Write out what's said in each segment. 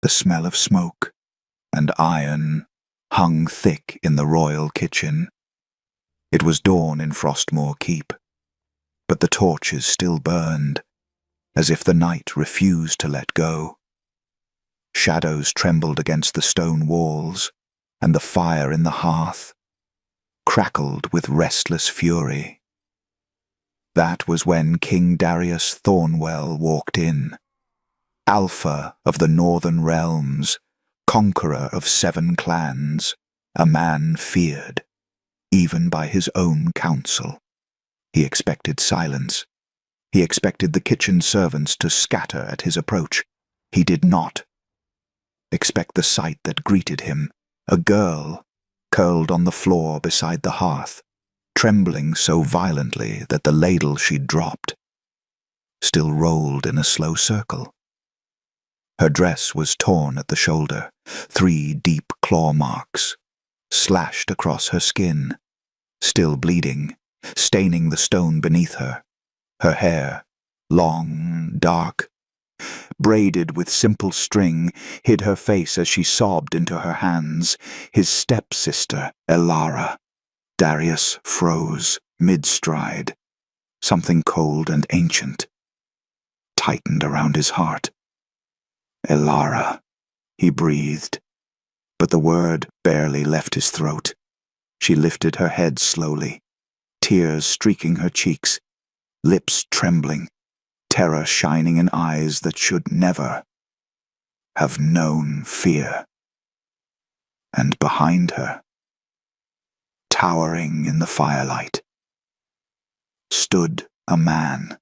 The smell of smoke and iron hung thick in the royal kitchen. It was dawn in Frostmoor Keep, but the torches still burned, as if the night refused to let go. Shadows trembled against the stone walls, and the fire in the hearth crackled with restless fury. That was when King Darius Thornwell walked in, Alpha of the Northern Realms, conqueror of 7 clans, a man feared, even by his own council. He expected silence. He expected the kitchen servants to scatter at his approach. He did not expect the sight that greeted him, a girl curled on the floor beside the hearth, trembling so violently that the ladle she'd dropped still rolled in a slow circle. Her dress was torn at the shoulder, 3 deep claw marks slashed across her skin, still bleeding, staining the stone beneath her. Her hair, long, dark, braided with simple string, hid her face as she sobbed into her hands. His stepsister, Elara. Darius froze, mid-stride. Something cold and ancient tightened around his heart. Elara, he breathed, but the word barely left his throat. She lifted her head slowly, tears streaking her cheeks, lips trembling, terror shining in eyes that should never have known fear. And behind her, towering in the firelight, stood a man,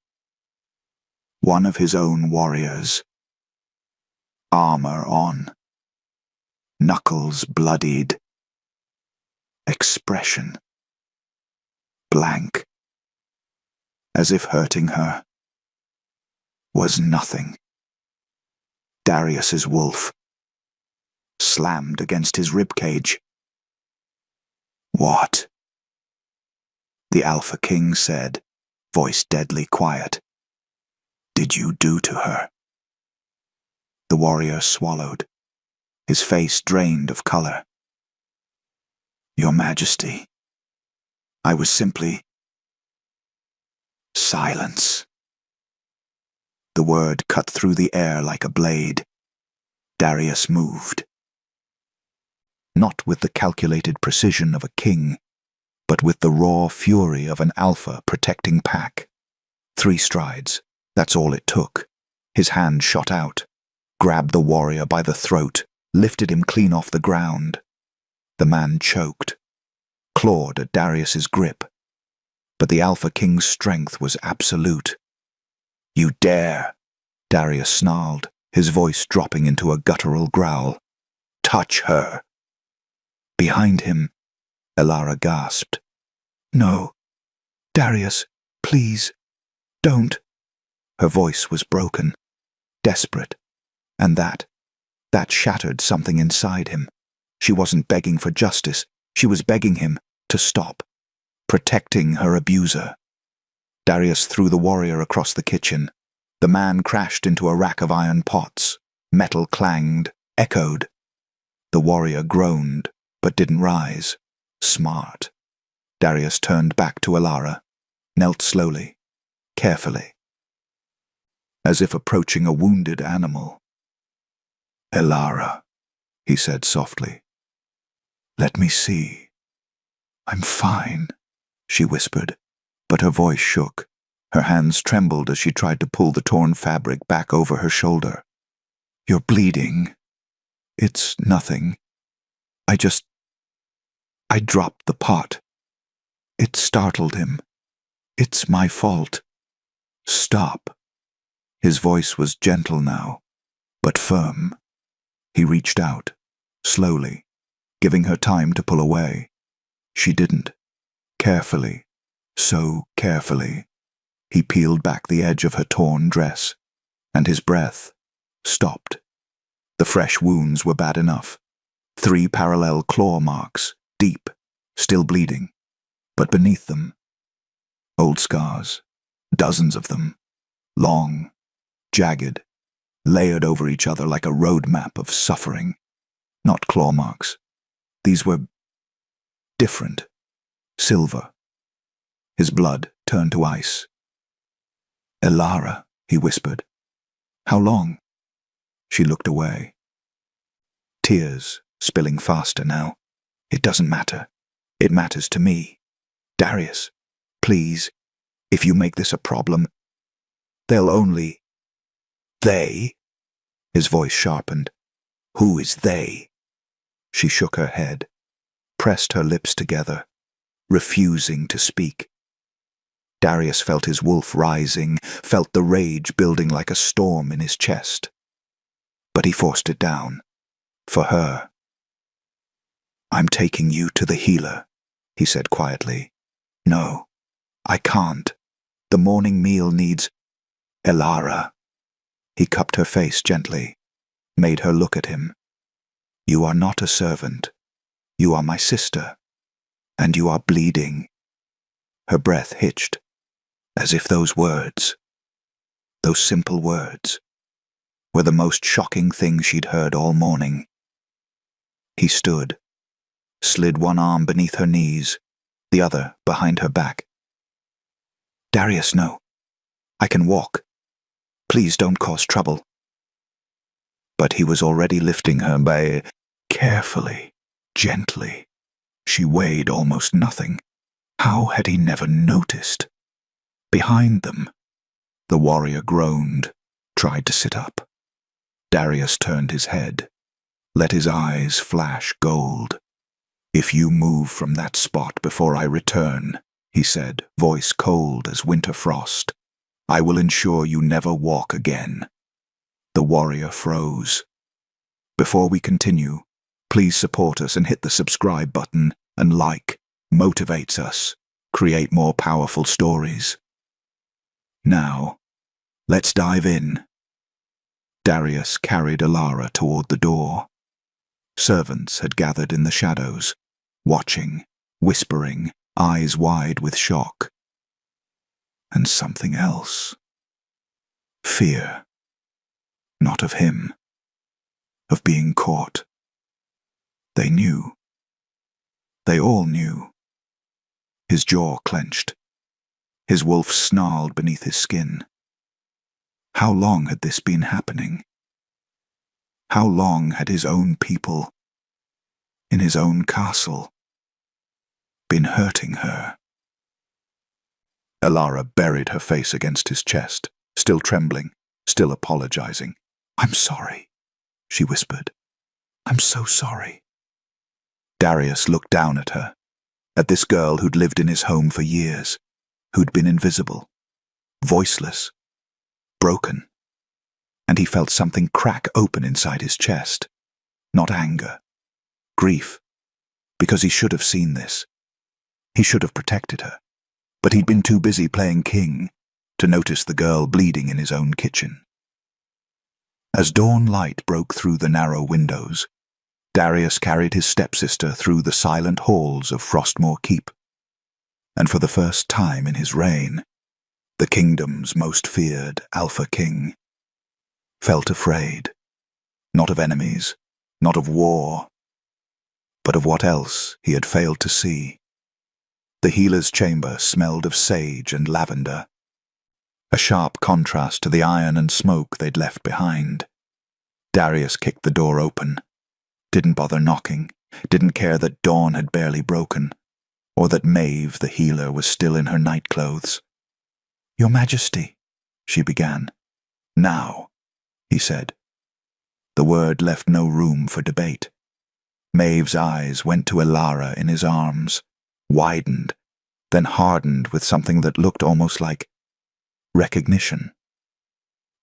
one of his own warriors, armor on, knuckles bloodied, expression blank, as if hurting her was nothing. Darius's wolf slammed against his ribcage. "What?" the Alpha King said, voice deadly quiet. "Did you do to her?" The warrior swallowed, his face drained of color. "Your Majesty, I was simply—" Silence. The word cut through the air like a blade. Darius moved. Not with the calculated precision of a king, but with the raw fury of an alpha protecting pack. 3 strides, that's all it took. His hand shot out, grabbed the warrior by the throat, lifted him clean off the ground. The man choked, clawed at Darius's grip, but the Alpha King's strength was absolute. "You dare!" Darius snarled, his voice dropping into a guttural growl. "Touch her!" Behind him, Elara gasped. "No, Darius, please, don't." Her voice was broken, desperate, and that shattered something inside him. She wasn't begging for justice, she was begging him to stop, protecting her abuser. Darius threw the warrior across the kitchen. The man crashed into a rack of iron pots. Metal clanged, echoed. The warrior groaned, but didn't rise. Smart. Darius turned back to Elara, knelt slowly, carefully, as if approaching a wounded animal. "Elara," he said softly. "Let me see." "I'm fine," she whispered, but her voice shook. Her hands trembled as she tried to pull the torn fabric back over her shoulder. "You're bleeding." "It's nothing. I dropped the pot. It startled him. It's my fault." "Stop." His voice was gentle now, but firm. He reached out, slowly, giving her time to pull away. She didn't. Carefully, so carefully, he peeled back the edge of her torn dress, and his breath stopped. The fresh wounds were bad enough. 3 parallel claw marks, deep, still bleeding, but beneath them, old scars, dozens of them, long, jagged, layered over each other like a road map of suffering. Not claw marks. These were different. Silver. His blood turned to ice. "Elara," he whispered. "How long?" She looked away. Tears spilling faster now. "It doesn't matter. It matters to me. Darius, please, if you make this a problem, they'll only—" "They?" His voice sharpened. "Who is they?" She shook her head, pressed her lips together, refusing to speak. Darius felt his wolf rising, felt the rage building like a storm in his chest. But he forced it down. For her. "I'm taking you to the healer," he said quietly. "No, I can't. The morning meal needs— Elara." He cupped her face gently, made her look at him. "You are not a servant. You are my sister. And you are bleeding." Her breath hitched, as if those words, those simple words, were the most shocking thing she'd heard all morning. He stood, slid one arm beneath her knees, the other behind her back. "Darius, no. I can walk. Please don't cause trouble." But he was already lifting her by carefully, gently. She weighed almost nothing. How had he never noticed? Behind them, the warrior groaned, tried to sit up. Darius turned his head, let his eyes flash gold. "If you move from that spot before I return," he said, voice cold as winter frost, "I will ensure you never walk again." The warrior froze. "Before we continue, please support us and hit the subscribe button and like. Motivates us. Create more powerful stories. Now, let's dive in." Darius carried Elara toward the door. Servants had gathered in the shadows, watching, whispering, eyes wide with shock. And something else. Fear. Not of him. Of being caught. They knew. They all knew. His jaw clenched. His wolf snarled beneath his skin. How long had this been happening? How long had his own people, in his own castle, been hurting her? Elara buried her face against his chest, still trembling, still apologizing. "I'm sorry," she whispered. "I'm so sorry." Darius looked down at her, at this girl who'd lived in his home for years, who'd been invisible, voiceless, broken. And he felt something crack open inside his chest. Not anger, grief, because he should have seen this. He should have protected her, but he'd been too busy playing king to notice the girl bleeding in his own kitchen. As dawn light broke through the narrow windows, Darius carried his stepsister through the silent halls of Frostmoor Keep. And for the first time in his reign, the kingdom's most feared Alpha King felt afraid, not of enemies, not of war, but of what else he had failed to see. The healer's chamber smelled of sage and lavender, a sharp contrast to the iron and smoke they'd left behind. Darius kicked the door open, didn't bother knocking, didn't care that dawn had barely broken, or that Maeve, the healer, was still in her nightclothes. "Your Majesty," she began. "Now," he said. The word left no room for debate. Maeve's eyes went to Elara in his arms, widened, then hardened with something that looked almost like recognition.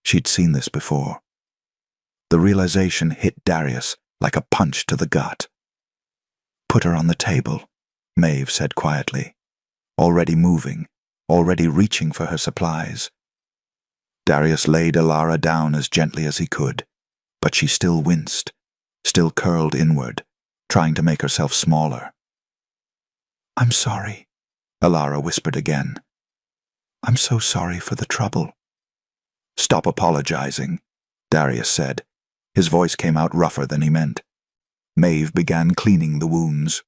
She'd seen this before. The realization hit Darius like a punch to the gut. "Put her on the table," Maeve said quietly, already moving, already reaching for her supplies. Darius laid Elara down as gently as he could, but she still winced, still curled inward, trying to make herself smaller. "I'm sorry," Elara whispered again. "I'm so sorry for the trouble." "Stop apologizing," Darius said. His voice came out rougher than he meant. Maeve began cleaning the wounds.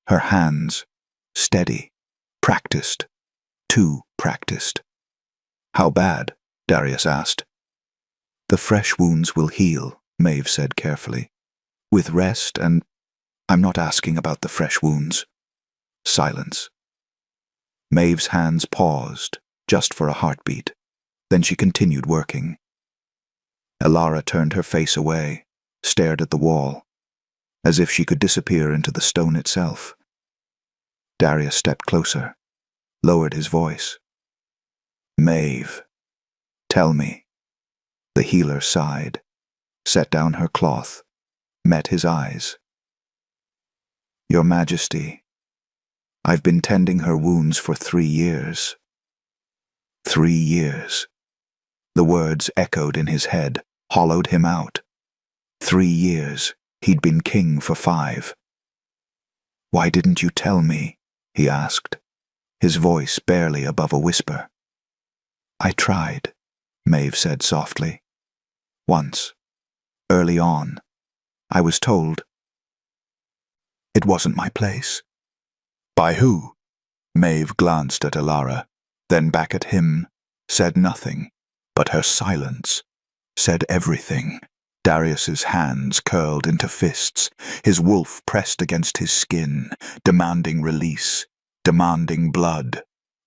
Her hands, steady, practiced, too practiced. How bad? Darius asked. The fresh wounds will heal, Maeve said carefully. With rest and... I'm not asking about the fresh wounds. Silence. Maeve's hands paused, just for a heartbeat. Then she continued working. Elara turned her face away, stared at the wall, as if she could disappear into the stone itself. Darius stepped closer, lowered his voice. Maeve, tell me. The healer sighed, set down her cloth, met his eyes. Your Majesty, I've been tending her wounds for 3 years. 3 years. The words echoed in his head, hollowed him out. 3 years. He'd been king for 5. Why didn't you tell me? He asked, his voice barely above a whisper. I tried, Maeve said softly. Once. Early on. I was told. It wasn't my place. By who? Maeve glanced at Elara, then back at him, said nothing, but her silence said everything. Darius's hands curled into fists, his wolf pressed against his skin, demanding release, demanding blood.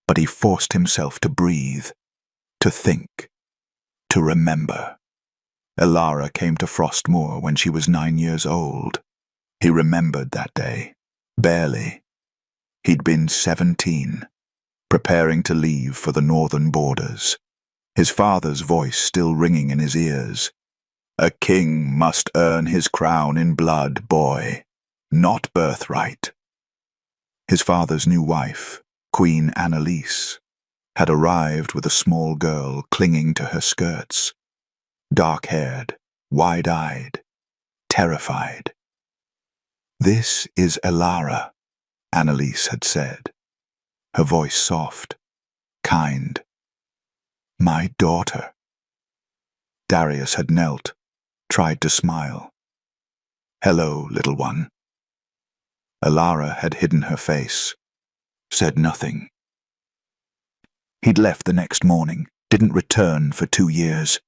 But he forced himself to breathe, to think, to remember. Elara came to Frostmoor when she was 9 years old. He remembered that day, barely. He'd been 17, preparing to leave for the northern borders, his father's voice still ringing in his ears. A king must earn his crown in blood, boy, not birthright. His father's new wife, Queen Annalise, had arrived with a small girl clinging to her skirts, dark-haired, wide-eyed, terrified. This is Elara, Annalise had said, her voice soft, kind. My daughter. Darius had knelt, tried to smile. Hello, little one. Elara had hidden her face, said nothing. He'd left the next morning, didn't return for 2 years.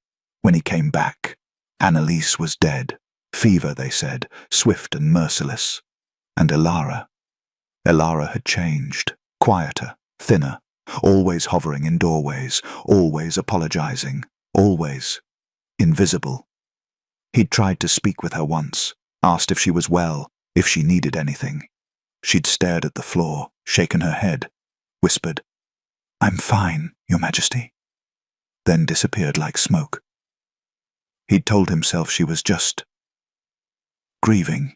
When he came back, Annalise was dead. Fever, they said, swift and merciless. And Elara had changed, quieter, thinner, always hovering in doorways, always apologizing, always invisible. He'd tried to speak with her once, asked if she was well, if she needed anything. She'd stared at the floor, shaken her head, whispered, I'm fine, Your Majesty, then disappeared like smoke. He'd told himself she was just grieving,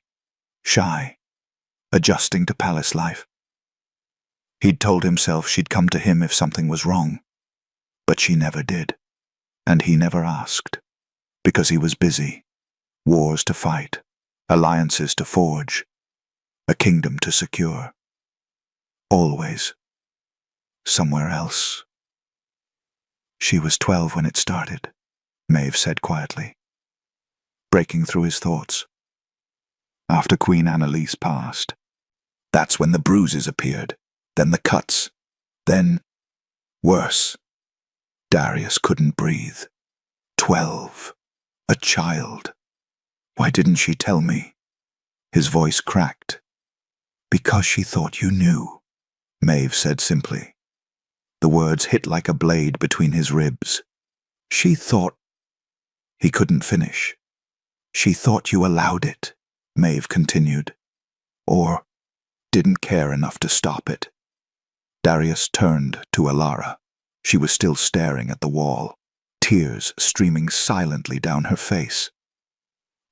shy, adjusting to palace life. He'd told himself she'd come to him if something was wrong, but she never did, and he never asked, because he was busy, wars to fight, alliances to forge, a kingdom to secure. Always. Somewhere else. She was 12 when it started, Maeve said quietly, breaking through his thoughts. After Queen Annalise passed, that's when the bruises appeared, then the cuts, then worse. Darius couldn't breathe. 12. A child. Why didn't she tell me? His voice cracked. Because she thought you knew, Maeve said simply. The words hit like a blade between his ribs. She thought... He couldn't finish. She thought you allowed it, Maeve continued. Or didn't care enough to stop it. Darius turned to Elara. She was still staring at the wall, tears streaming silently down her face.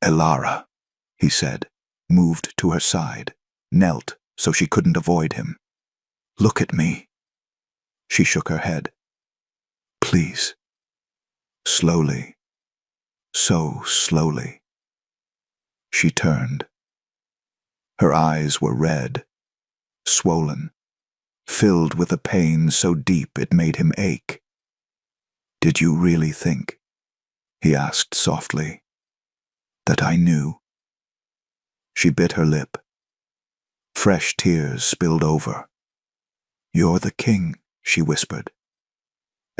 Elara, he said, moved to her side, knelt so she couldn't avoid him. Look at me. She shook her head. Please. Slowly. So slowly. She turned. Her eyes were red, swollen, filled with a pain so deep it made him ache. Did you really think? he asked softly. That I knew. She bit her lip. Fresh tears spilled over. You're the king, she whispered.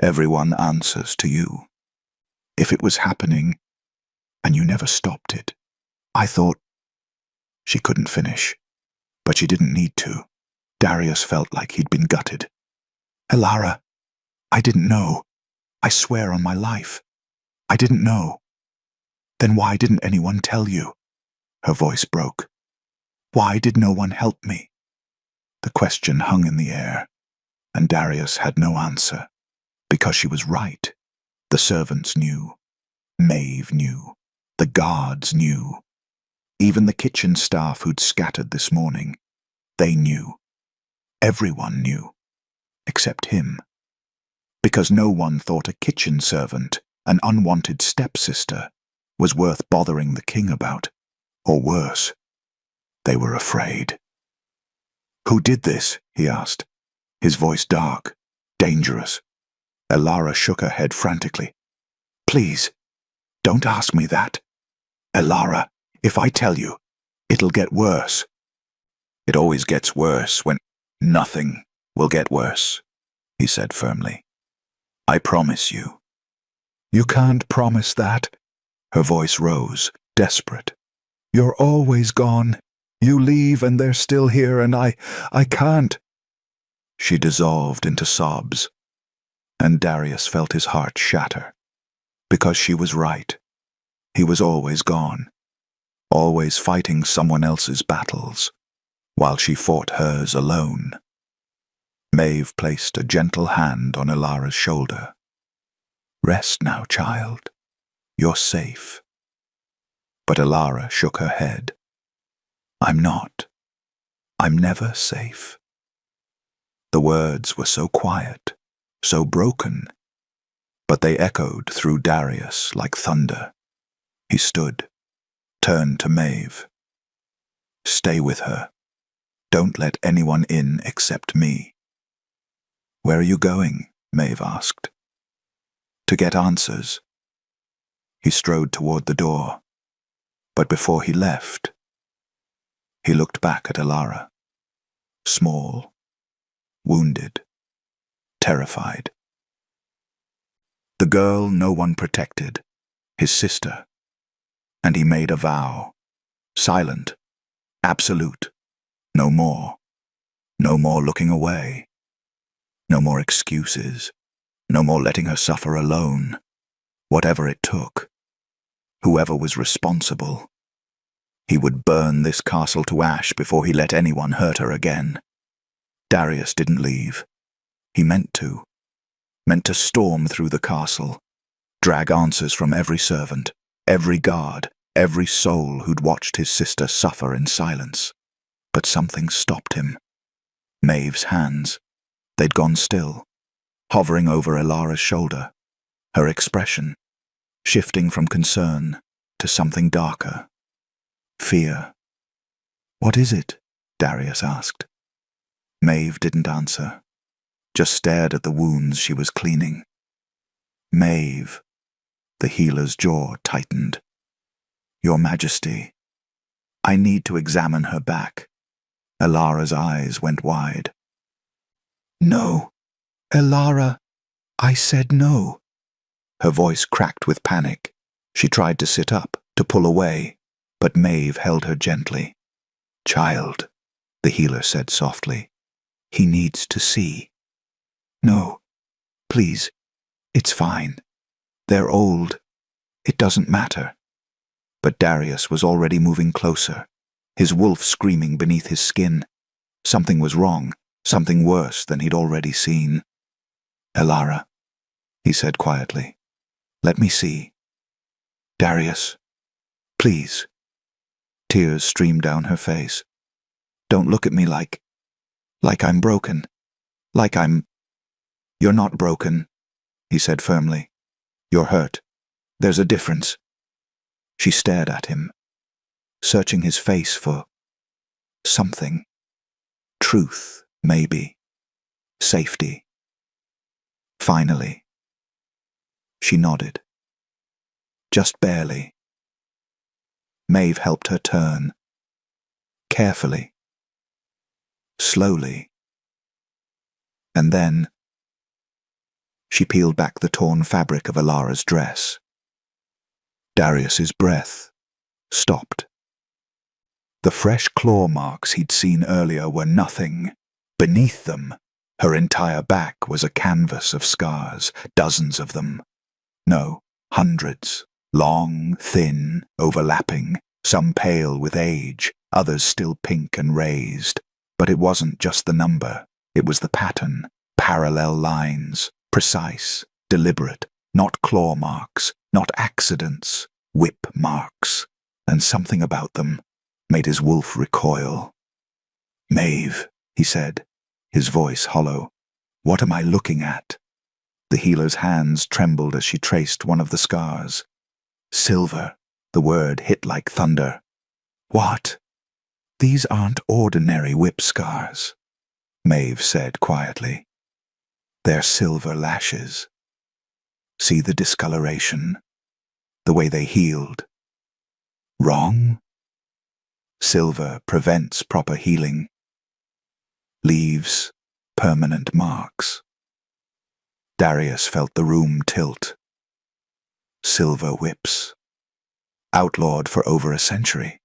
Everyone answers to you. If it was happening, and you never stopped it, I thought... She couldn't finish, but she didn't need to. Darius felt like he'd been gutted. Elara, I didn't know. I swear on my life. I didn't know. Then why didn't anyone tell you? Her voice broke. Why did no one help me? The question hung in the air, and Darius had no answer. Because she was right. The servants knew. Maeve knew. The guards knew. Even the kitchen staff who'd scattered this morning. They knew. Everyone knew. Except him. Because no one thought a kitchen servant, an unwanted stepsister, was worth bothering the king about. Or worse. They were afraid. Who did this? He asked, his voice dark, dangerous. Elara shook her head frantically. Please, don't ask me that. Elara, if I tell you, it'll get worse. It always gets worse when nothing will get worse, he said firmly. I promise you. You can't promise that. Her voice rose, desperate. You're always gone. You leave and they're still here and I can't. She dissolved into sobs, and Darius felt his heart shatter. Because she was right. He was always gone, always fighting someone else's battles, while she fought hers alone. Maeve placed a gentle hand on Elara's shoulder. Rest now, child. You're safe. But Elara shook her head. I'm not. I'm never safe. The words were so quiet, so broken, but they echoed through Darius like thunder. He stood, turned to Maeve. Stay with her. Don't let anyone in except me. Where are you going? Maeve asked. To get answers. He strode toward the door, but before he left, he looked back at Elara. Small, wounded, terrified. The girl no one protected, his sister, and he made a vow. Silent, absolute, no more. No more looking away. No more excuses. No more letting her suffer alone. Whatever it took. Whoever was responsible. He would burn this castle to ash before he let anyone hurt her again. Darius didn't leave. He meant to. Meant to storm through the castle. Drag answers from every servant, every guard, every soul who'd watched his sister suffer in silence. But something stopped him. Maeve's hands. They'd gone still, hovering over Elara's shoulder. Her expression, shifting from concern to something darker. Fear. What is it? Darius asked. Maeve didn't answer, just stared at the wounds she was cleaning. Maeve. The healer's jaw tightened. Your Majesty, I need to examine her back. Elara's eyes went wide. No, Elara, I said no. Her voice cracked with panic. She tried to sit up, to pull away, but Maeve held her gently. Child, the healer said softly. He needs to see. No, please, it's fine. They're old. It doesn't matter. But Darius was already moving closer, his wolf screaming beneath his skin. Something was wrong, something worse than he'd already seen. Elara, he said quietly, let me see. Darius, please. Tears streamed down her face. Don't look at me like I'm broken. You're not broken, he said firmly. You're hurt. There's a difference. She stared at him, searching his face for something. Truth, maybe. Safety. Finally, she nodded. just barely. Maeve helped her turn, carefully, slowly. And then she peeled back the torn fabric of Alara's dress. Darius's breath stopped. The fresh claw marks he'd seen earlier were nothing. Beneath them, her entire back was a canvas of scars, dozens of them. No, hundreds. Long, thin, overlapping, some pale with age, others still pink and raised. But it wasn't just the number, it was the pattern. Parallel lines, precise, deliberate, not claw marks, not accidents, whip marks. And something about them made his wolf recoil. "Maeve," he said, his voice hollow, "what am I looking at?" The healer's hands trembled as she traced one of the scars. "Silver," the word hit like thunder. "What?" "These aren't ordinary whip scars," Maeve said quietly. "They're silver lashes. See the discoloration, the way they healed. Wrong? Silver prevents proper healing, leaves permanent marks." Darius felt the room tilt. Silver whips, outlawed for over a century.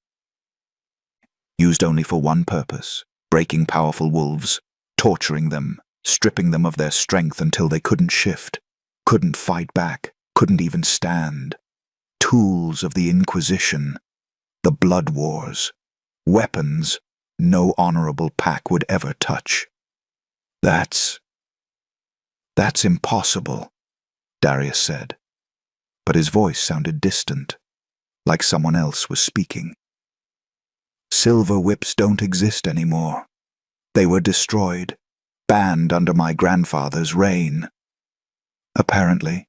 Used only for one purpose, breaking powerful wolves, torturing them, stripping them of their strength until they couldn't shift, couldn't fight back, couldn't even stand. Tools of the Inquisition, the blood wars, weapons no honorable pack would ever touch. That's impossible," Darius said, but his voice sounded distant, like someone else was speaking. "Silver whips don't exist anymore. They were destroyed, banned under my grandfather's reign." "Apparently,"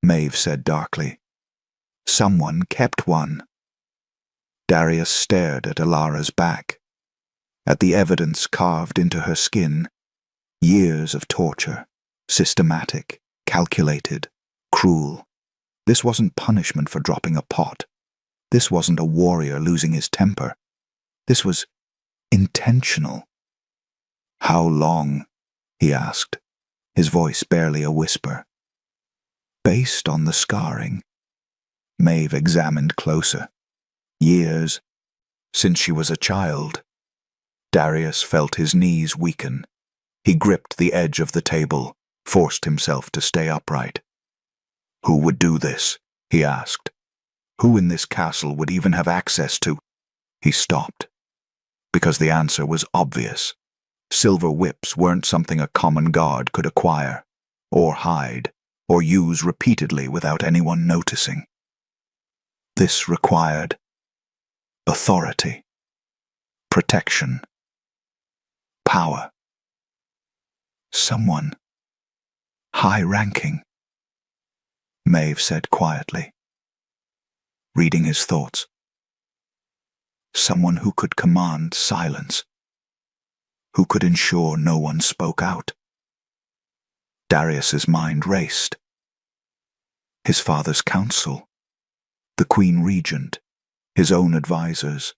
Maeve said darkly, "someone kept one." Darius stared at Alara's back, at the evidence carved into her skin. Years of torture, systematic, calculated, cruel. This wasn't punishment for dropping a pot. This wasn't a warrior losing his temper. This was intentional. "How long?" he asked, his voice barely a whisper. "Based on the scarring." Maeve examined closer. "Years, since she was a child." Darius felt his knees weaken. He gripped the edge of the table, forced himself to stay upright. "Who would do this?" he asked. "Who in this castle would even have access to—" He stopped, because the answer was obvious. Silver whips weren't something a common guard could acquire, or hide, or use repeatedly without anyone noticing. This required authority, protection, power. Someone high-ranking, Maeve said quietly, reading his thoughts. Someone who could command silence, who could ensure no one spoke out. Darius's mind raced. His father's council, the Queen Regent, his own advisors,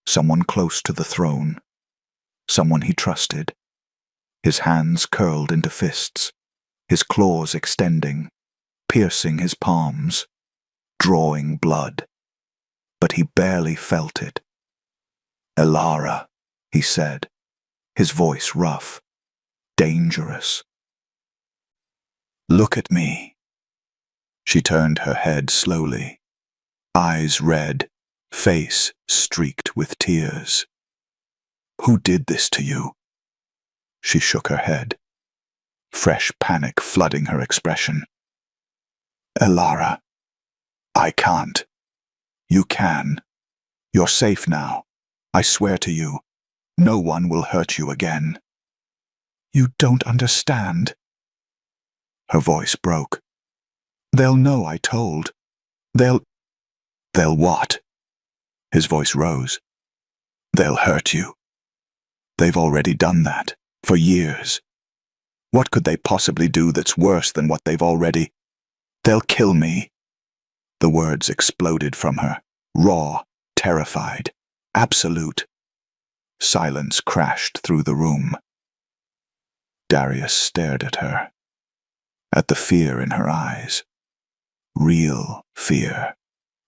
someone close to the throne, someone he trusted. His hands curled into fists, his claws extending, piercing his palms, drawing blood. But he barely felt it. "Alara," he said, his voice rough, dangerous. "Look at me." She turned her head slowly, eyes red, face streaked with tears. "Who did this to you?" She shook her head, fresh panic flooding her expression. "Alara, I can't. You can. You're safe now. I swear to you, no one will hurt you again." "You don't understand." Her voice broke. "They'll know I told. They'll what?" His voice rose. "They'll hurt you. They've already done that, for years. What could they possibly do that's worse than what they've already— They'll kill me." The words exploded from her, raw, terrified, absolute. Silence crashed through the room. Darius stared at her, at the fear in her eyes. Real fear,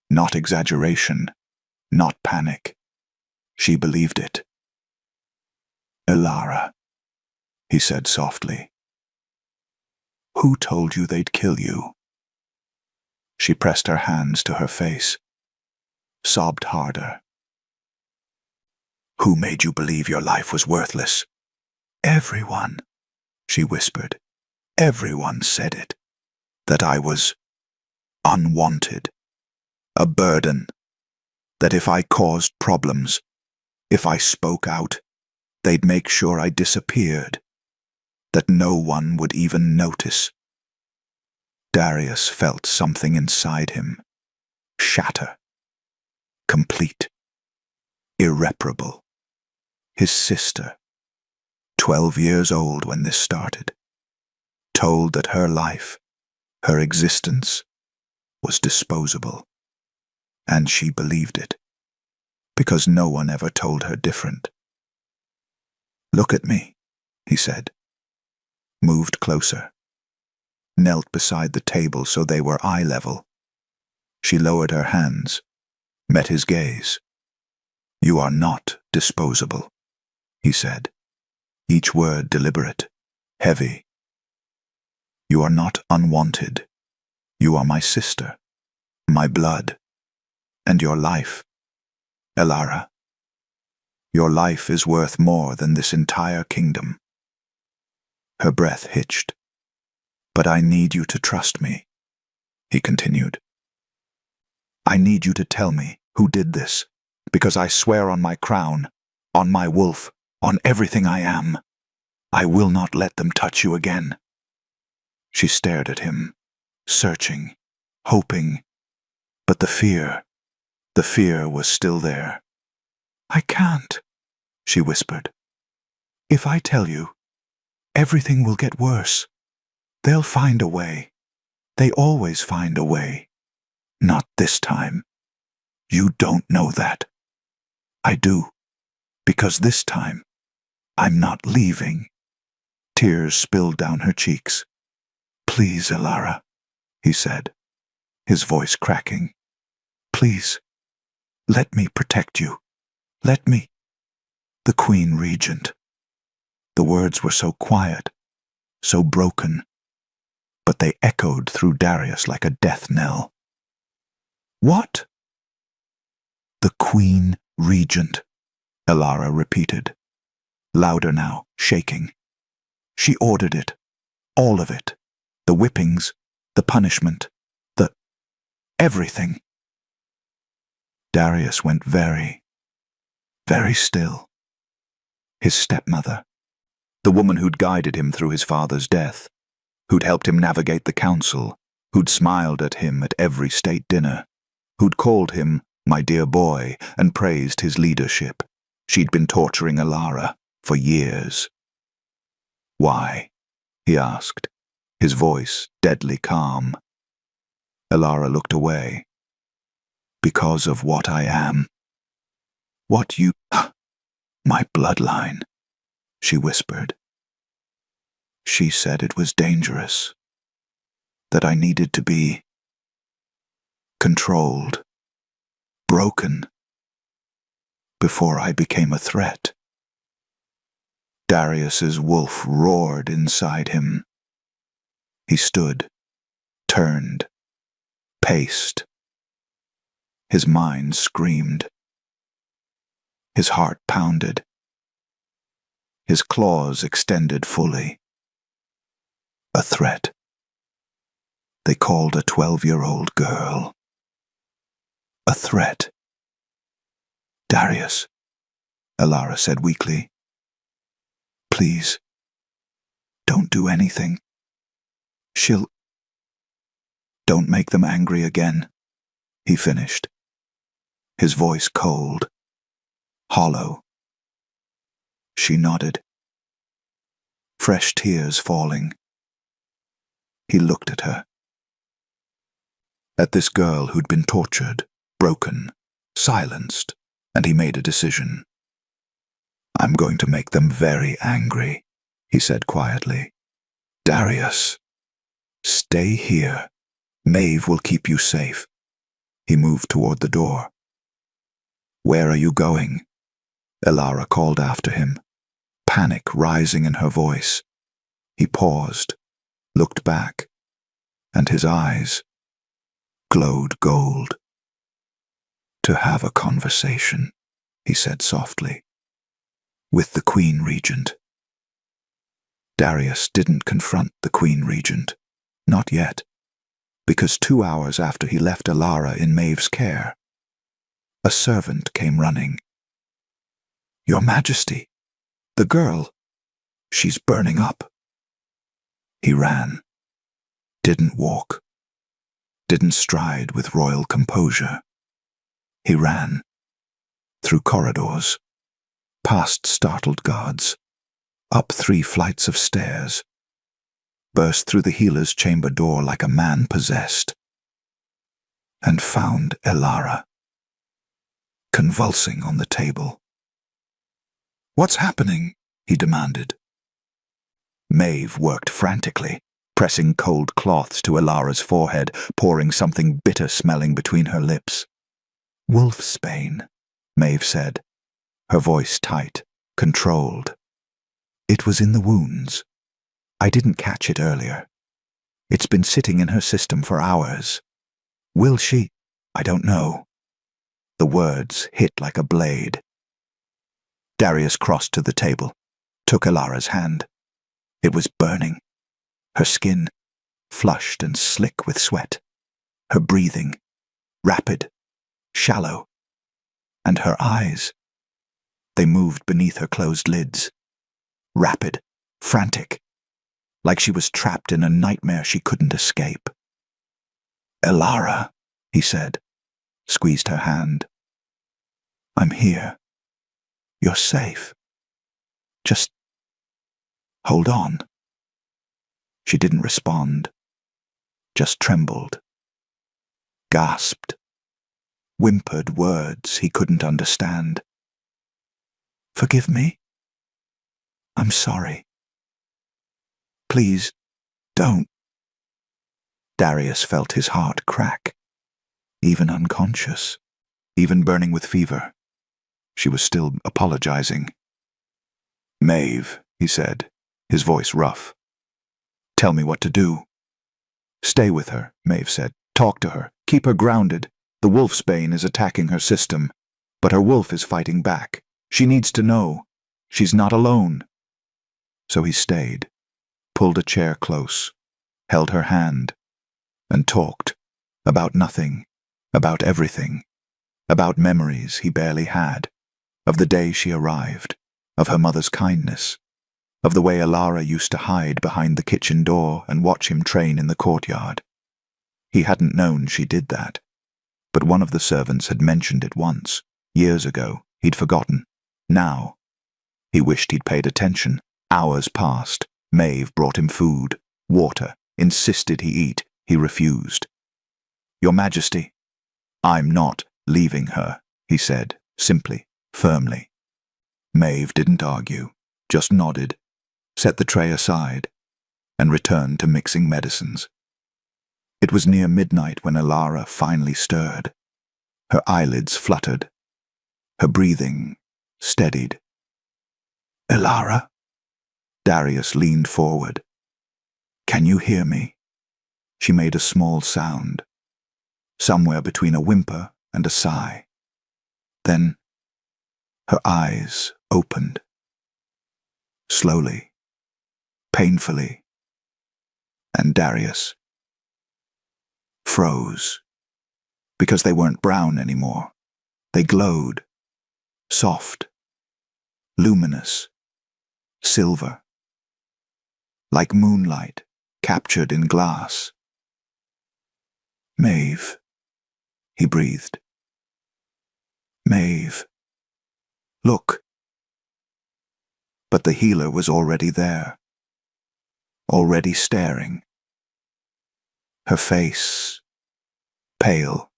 not exaggeration, not panic. She believed it. "Elara," he said softly. "Who told you they'd kill you?" She pressed her hands to her face, sobbed harder. "Who made you believe your life was worthless?" "Everyone," she whispered. "Everyone said it. That I was unwanted, a burden. That if I caused problems, if I spoke out, they'd make sure I disappeared. That no one would even notice." Darius felt something inside him shatter. Complete. Irreparable. His sister, 12 years old when this started, told that her life, her existence, was disposable. And she believed it, because no one ever told her different. "Look at me," he said. Moved closer. Knelt beside the table so they were eye level. She lowered her hands, met his gaze. "You are not disposable," he said, each word deliberate, heavy. "You are not unwanted. You are my sister, my blood, and your life, Elara. Your life is worth more than this entire kingdom." Her breath hitched. "But I need you to trust me," he continued. "I need you to tell me who did this, because I swear on my crown, on my wolf, on everything I am, I will not let them touch you again." She stared at him, searching, hoping, but the fear was still there. "I can't," she whispered. "If I tell you, everything will get worse. They'll find a way. They always find a way. Not this time. You don't know that. I do. Because this time, I'm not leaving." Tears spilled down her cheeks. "Please, Elara," he said, his voice cracking. "Please, let me protect you. Let me." "The Queen Regent." The words were so quiet, so broken, but they echoed through Darius like a death knell. "What?" "The Queen Regent," Elara repeated, louder now, shaking. "She ordered it, all of it, the whippings, the punishment, the everything." Darius went very, very still. His stepmother, the woman who'd guided him through his father's death, who'd helped him navigate the council, who'd smiled at him at every state dinner, who'd called him "my dear boy" and praised his leadership. She'd been torturing Elara for years. "Why?" he asked, his voice deadly calm. Elara looked away. "Because of what I am. What you... my bloodline," she whispered. "She said it was dangerous, that I needed to be controlled, broken, before I became a threat." Darius's wolf roared inside him. He stood, turned, paced. His mind screamed. His heart pounded. His claws extended fully. A threat. They called a 12-year-old girl. A threat. "Darius," Elara said weakly. "Please, don't do anything. She'll..." "Don't make them angry again," he finished, his voice cold, hollow. She nodded, fresh tears falling. He looked at her. at this girl who'd been tortured, broken, silenced, and he made a decision. "I'm going to make them very angry," he said quietly. "Darius, stay here. Maeve will keep you safe." He moved toward the door. "Where are you going?" Elara called after him, panic rising in her voice. He paused, looked back, and his eyes glowed gold. "To have a conversation," he said softly, "with the Queen Regent." Darius didn't confront the Queen Regent, not yet, because 2 hours after he left Elara in Maeve's care, a servant came running. "Your Majesty, the girl, she's burning up." He ran, didn't walk, didn't stride with royal composure. He ran, through corridors, past startled guards, up 3 flights of stairs, burst through the healer's chamber door like a man possessed, and found Elara, convulsing on the table. "What's happening?" he demanded. Maeve worked frantically, pressing cold cloths to Elara's forehead, pouring something bitter-smelling between her lips. "Wolfsbane," Maeve said, her voice tight, controlled. "It was in the wounds. I didn't catch it earlier. It's been sitting in her system for hours. Will she? I don't know." The words hit like a blade. Darius crossed to the table, took Elara's hand. It was burning. Her skin, flushed and slick with sweat. Her breathing, rapid, shallow. And her eyes. They moved beneath her closed lids. Rapid, frantic. Like she was trapped in a nightmare she couldn't escape. "Elara," he said, squeezed her hand. "I'm here. You're safe. Just hold on." She didn't respond, just trembled, gasped, whimpered words he couldn't understand. "Forgive me. I'm sorry. Please, don't." Darius felt his heart crack, even unconscious, even burning with fever. She was still apologizing. "Maeve," he said, his voice rough. "Tell me what to do." "Stay with her," Maeve said. "Talk to her. Keep her grounded. The wolfsbane is attacking her system, but her wolf is fighting back. She needs to know. She's not alone." So he stayed, pulled a chair close, held her hand, and talked about nothing, about everything, about memories he barely had, of the day she arrived, of her mother's kindness, of the way Elara used to hide behind the kitchen door and watch him train in the courtyard. He hadn't known she did that, but one of the servants had mentioned it once, years ago. He'd forgotten. Now, he wished he'd paid attention. Hours passed. Maeve brought him food, water, insisted he eat. He refused. "Your Majesty, I'm not leaving her," he said, simply, firmly. Maeve didn't argue, just nodded, set the tray aside, and returned to mixing medicines. It was near midnight when Elara finally stirred. Her eyelids fluttered. Her breathing steadied. "Elara?" Darius leaned forward. "Can you hear me?" She made a small sound, somewhere between a whimper and a sigh. Then her eyes opened. Slowly, painfully, and Darius froze, because they weren't brown anymore. They glowed, soft, luminous, silver, like moonlight captured in glass. "Maeve," he breathed. "Maeve, look." But the healer was already there, already staring. Her face pale,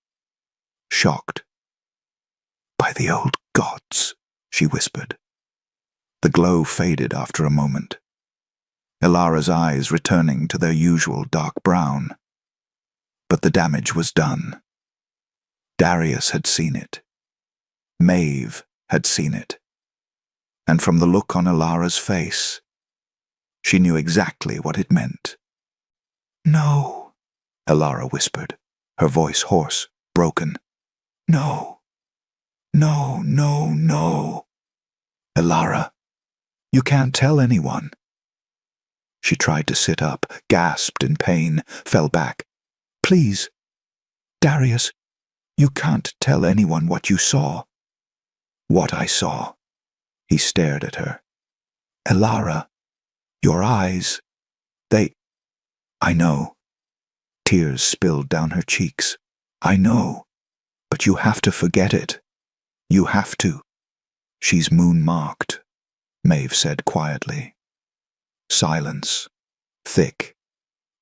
shocked. "By the old gods," she whispered. The glow faded after a moment, Elara's eyes returning to their usual dark brown. But the damage was done. Darius had seen it. Maeve had seen it. And from the look on Elara's face, she knew exactly what it meant. "No," Elara whispered, her voice hoarse, broken. "No. No, no, no. Elara, you can't tell anyone." She tried to sit up, gasped in pain, fell back. "Please, Darius, you can't tell anyone what you saw." "What I saw?" He stared at her. "Elara, your eyes, I know." Tears spilled down her cheeks. "I know, but you have to forget it. You have to." "She's moon-marked," Maeve said quietly. Silence. Thick.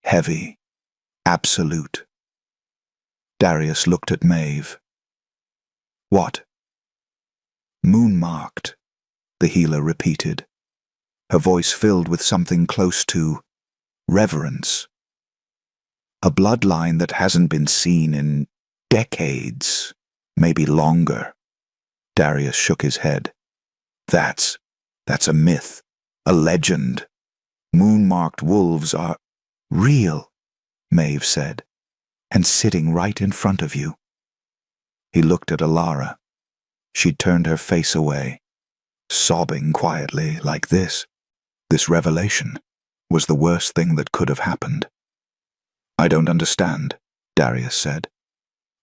Heavy. Absolute. Darius looked at Maeve. "What?" "Moon-marked," the healer repeated, her voice filled with something close to reverence. "A bloodline that hasn't been seen in decades, maybe longer." Darius shook his head. That's a myth, a legend. Moon-marked wolves are real," Maeve said, "and sitting right in front of you." He looked at Elara. She'd turned her face away, sobbing quietly like this. This revelation was the worst thing that could have happened. "I don't understand," Darius said.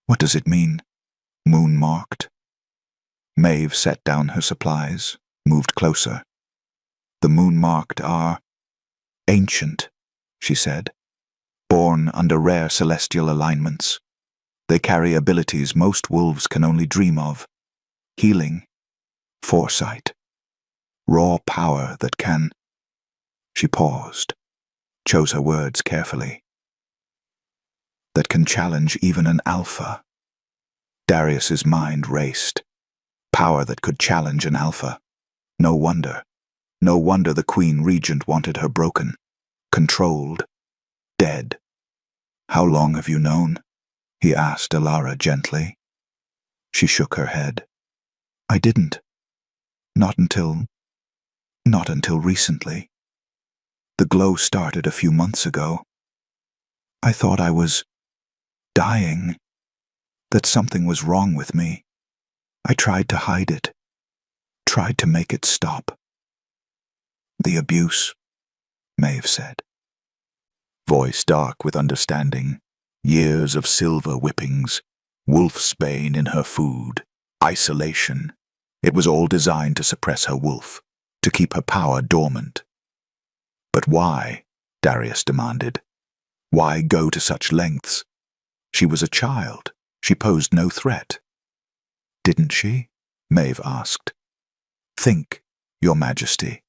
"What does it mean, moon-marked?" Maeve set down her supplies, moved closer. "The moon-marked are ancient," she said, "born under rare celestial alignments. They carry abilities most wolves can only dream of. Healing, foresight, raw power that can—" She paused, chose her words carefully. "That can challenge even an alpha." Darius's mind raced. Power that could challenge an alpha. No wonder the Queen Regent wanted her broken, controlled, dead. "How long have you known?" he asked Elara gently. She shook her head. "I didn't. Not until recently. The glow started a few months ago. I thought I was dying, that something was wrong with me. I tried to hide it, tried to make it stop." "The abuse," Maeve said, voice dark with understanding. Years of silver whippings, wolfsbane in her food, isolation. It was all designed to suppress her wolf, to keep her power dormant. "But why?" Darius demanded. "Why go to such lengths? She was a child. She posed no threat." "Didn't she?" Maeve asked. "Think, Your Majesty.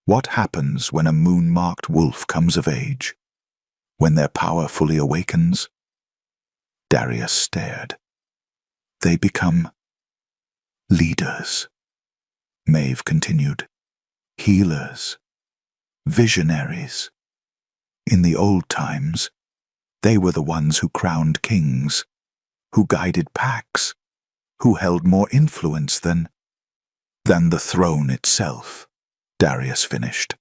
What happens when a moon-marked wolf comes of age? When their power fully awakens?" Darius stared. "They become leaders," Maeve continued. "Healers. Visionaries. In the old times, they were the ones who crowned kings, who guided packs, who held more influence than the throne itself," Darius finished.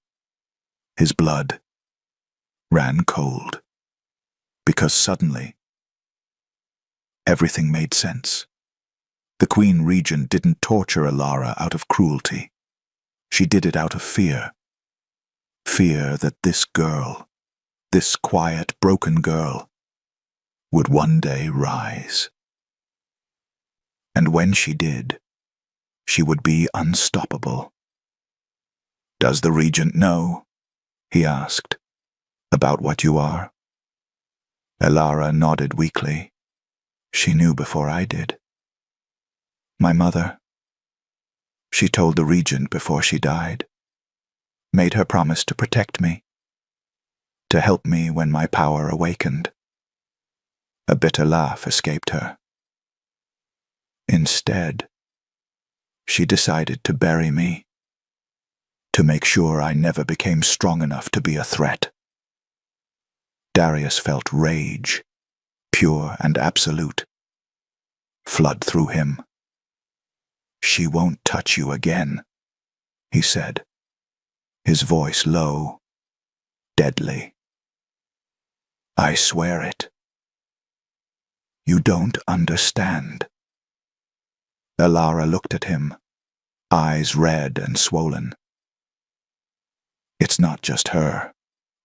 His blood ran cold, because suddenly everything made sense. The Queen Regent didn't torture Elara out of cruelty. She did it out of fear. Fear that this girl, this quiet, broken girl, would one day rise. And when she did, she would be unstoppable. "Does the Regent know?" he asked. "About what you are?" Elara nodded weakly. She knew before I did. My mother. She told the Regent before she died. Made her promise to protect me. To help me when my power awakened. A bitter laugh escaped her. Instead, she decided to bury me, to make sure I never became strong enough to be a threat. Darius felt rage, pure and absolute, flood through him. "She won't touch you again," he said, his voice low, deadly. "I swear it. You don't understand." Elara looked at him, eyes red and swollen. "It's not just her.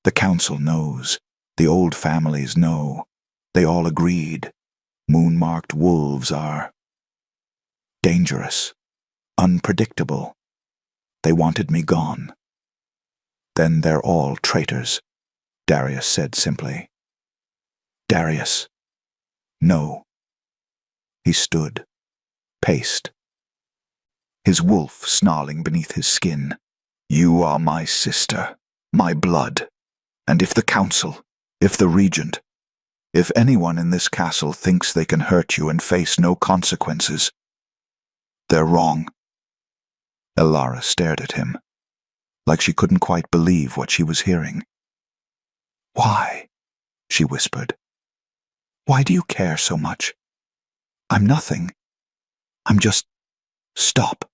The council knows. The old families know. They all agreed. Moon-marked wolves are dangerous, unpredictable. They wanted me gone." "Then they're all traitors," Darius said simply. "Darius, no." He stood, paced, his wolf snarling beneath his skin. "You are my sister, my blood, and if the council, if the regent, if anyone in this castle thinks they can hurt you and face no consequences, they're wrong." Elara stared at him, like she couldn't quite believe what she was hearing. "Why?" she whispered. "Why do you care so much? I'm nothing. I'm just... Stop."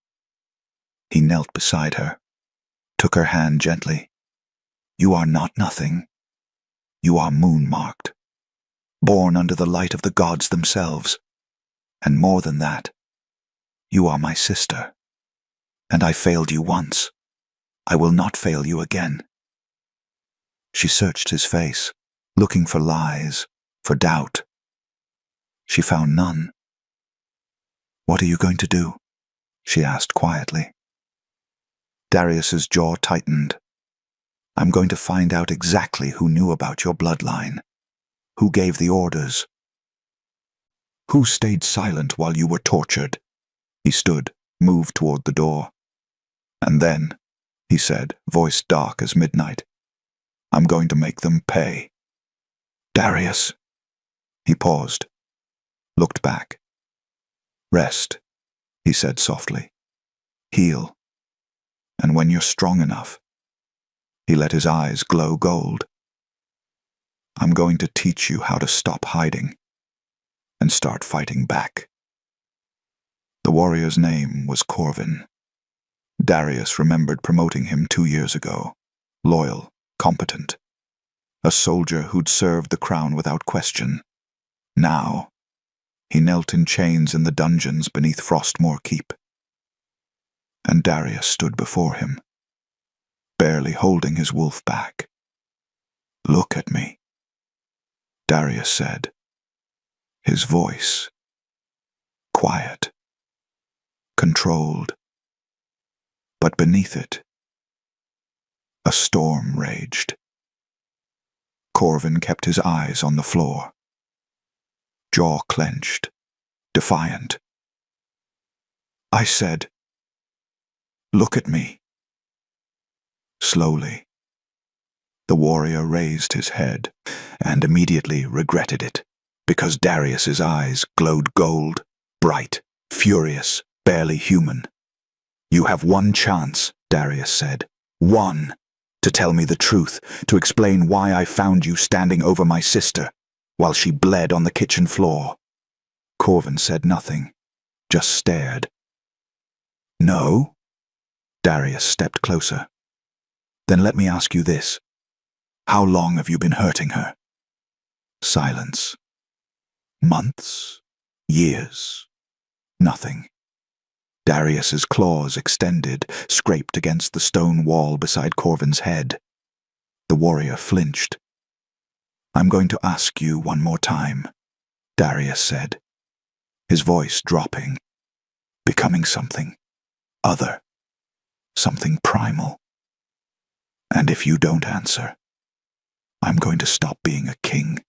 He knelt beside her, took her hand gently. "You are not nothing. You are moon-marked, born under the light of the gods themselves. And more than that, you are my sister. And I failed you once. I will not fail you again." She searched his face, looking for lies, for doubt. She found none. "What are you going to do?" she asked quietly. Darius's jaw tightened. "I'm going to find out exactly who knew about your bloodline, who gave the orders, who stayed silent while you were tortured." He stood, moved toward the door. "And then," he said, voice dark as midnight, "I'm going to make them pay." "Darius." He paused, looked back. "Rest," he said softly. "Heal. And when you're strong enough," he let his eyes glow gold, "I'm going to teach you how to stop hiding and start fighting back." The warrior's name was Corvin. Darius remembered promoting him 2 years ago. Loyal, competent. A soldier who'd served the crown without question. Now, he knelt in chains in the dungeons beneath Frostmoor Keep. And Darius stood before him, barely holding his wolf back. "Look at me," Darius said, his voice quiet, controlled. But beneath it, a storm raged. Corvin kept his eyes on the floor, jaw clenched, defiant. "I said, look at me." Slowly, the warrior raised his head and immediately regretted it, because Darius's eyes glowed gold, bright, furious, barely human. "You have one chance," Darius said. "One. To tell me the truth, to explain why I found you standing over my sister, while she bled on the kitchen floor." Corvin said nothing, just stared. "No?" Darius stepped closer. "Then let me ask you this. How long have you been hurting her?" Silence. Months? Years? Nothing. Darius's claws extended, scraped against the stone wall beside Corvin's head. The warrior flinched. "I'm going to ask you one more time," Darius said, his voice dropping, becoming something other, something primal. "And if you don't answer, I'm going to stop being a king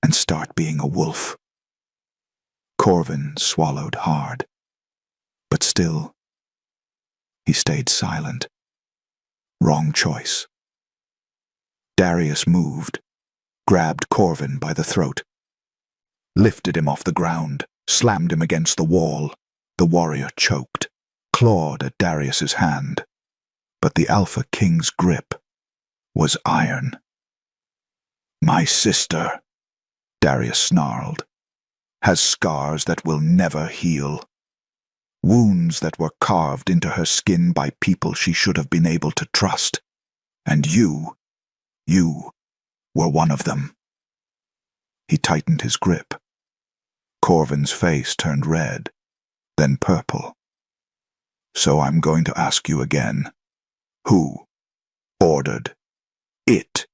and start being a wolf." Corvin swallowed hard. But still, he stayed silent. Wrong choice. Darius moved, grabbed Corvin by the throat. lifted him off the ground, slammed him against the wall. The warrior choked, clawed at Darius's hand. But the Alpha King's grip was iron. "My sister," Darius snarled, "has scars that will never heal. Wounds that were carved into her skin by people she should have been able to trust. And you were one of them." He tightened his grip. Corvin's face turned red, then purple. "So I'm going to ask you again. Who ordered it?"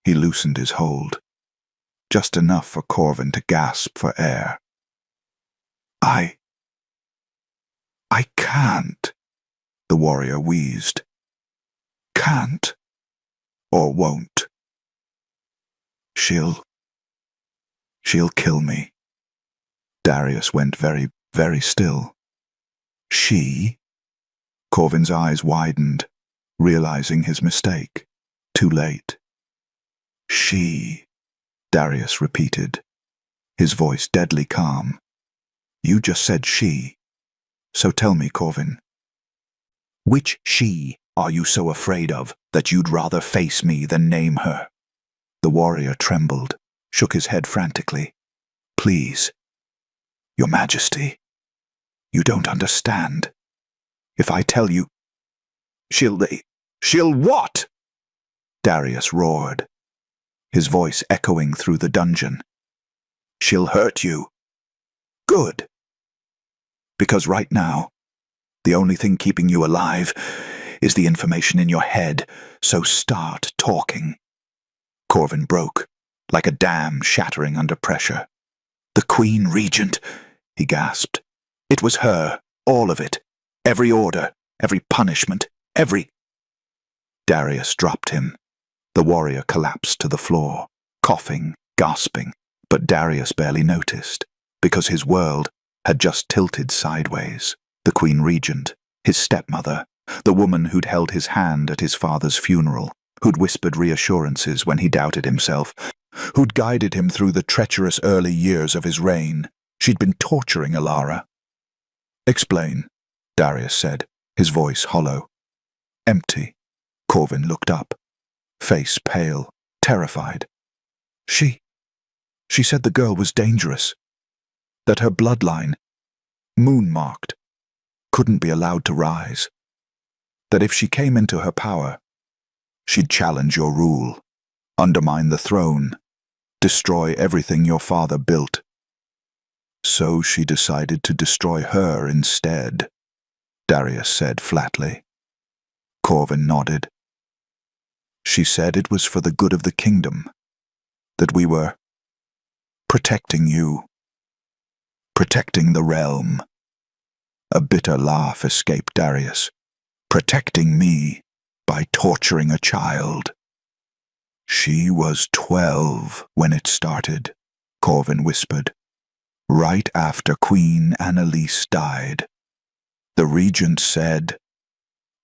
He loosened his hold, just enough for Corvin to gasp for air. I can't," the warrior wheezed. "Can't, or won't. She'll kill me." Darius went very, very still. "She?" Corvin's eyes widened, realizing his mistake. Too late. "She," Darius repeated, his voice deadly calm. "You just said she. So tell me, Corvin, which she are you so afraid of that you'd rather face me than name her?" The warrior trembled, shook his head frantically. "Please, Your Majesty, you don't understand. If I tell you, she'll what?" Darius roared, his voice echoing through the dungeon. "She'll hurt you. Good. Because right now, the only thing keeping you alive is the information in your head, so start talking." Corvin broke, like a dam shattering under pressure. "The Queen Regent," he gasped. "It was her, all of it. Every order, every punishment, every—" Darius dropped him. The warrior collapsed to the floor, coughing, gasping, but Darius barely noticed, because his world had just tilted sideways. The Queen Regent, his stepmother, the woman who'd held his hand at his father's funeral, who'd whispered reassurances when he doubted himself, who'd guided him through the treacherous early years of his reign. She'd been torturing Alara. "Explain," Darius said, his voice hollow. Empty. Corvin looked up, face pale, terrified. She said the girl was dangerous, that her bloodline, moon-marked, couldn't be allowed to rise, that if she came into her power, she'd challenge your rule, undermine the throne, destroy everything your father built. So she decided to destroy her instead, Darius said flatly. Corvin nodded. She said it was for the good of the kingdom, that we were protecting you, protecting the realm. A bitter laugh escaped Darius. Protecting me by torturing a child. She was 12 when it started, Corvin whispered. Right after Queen Annalise died. The regent said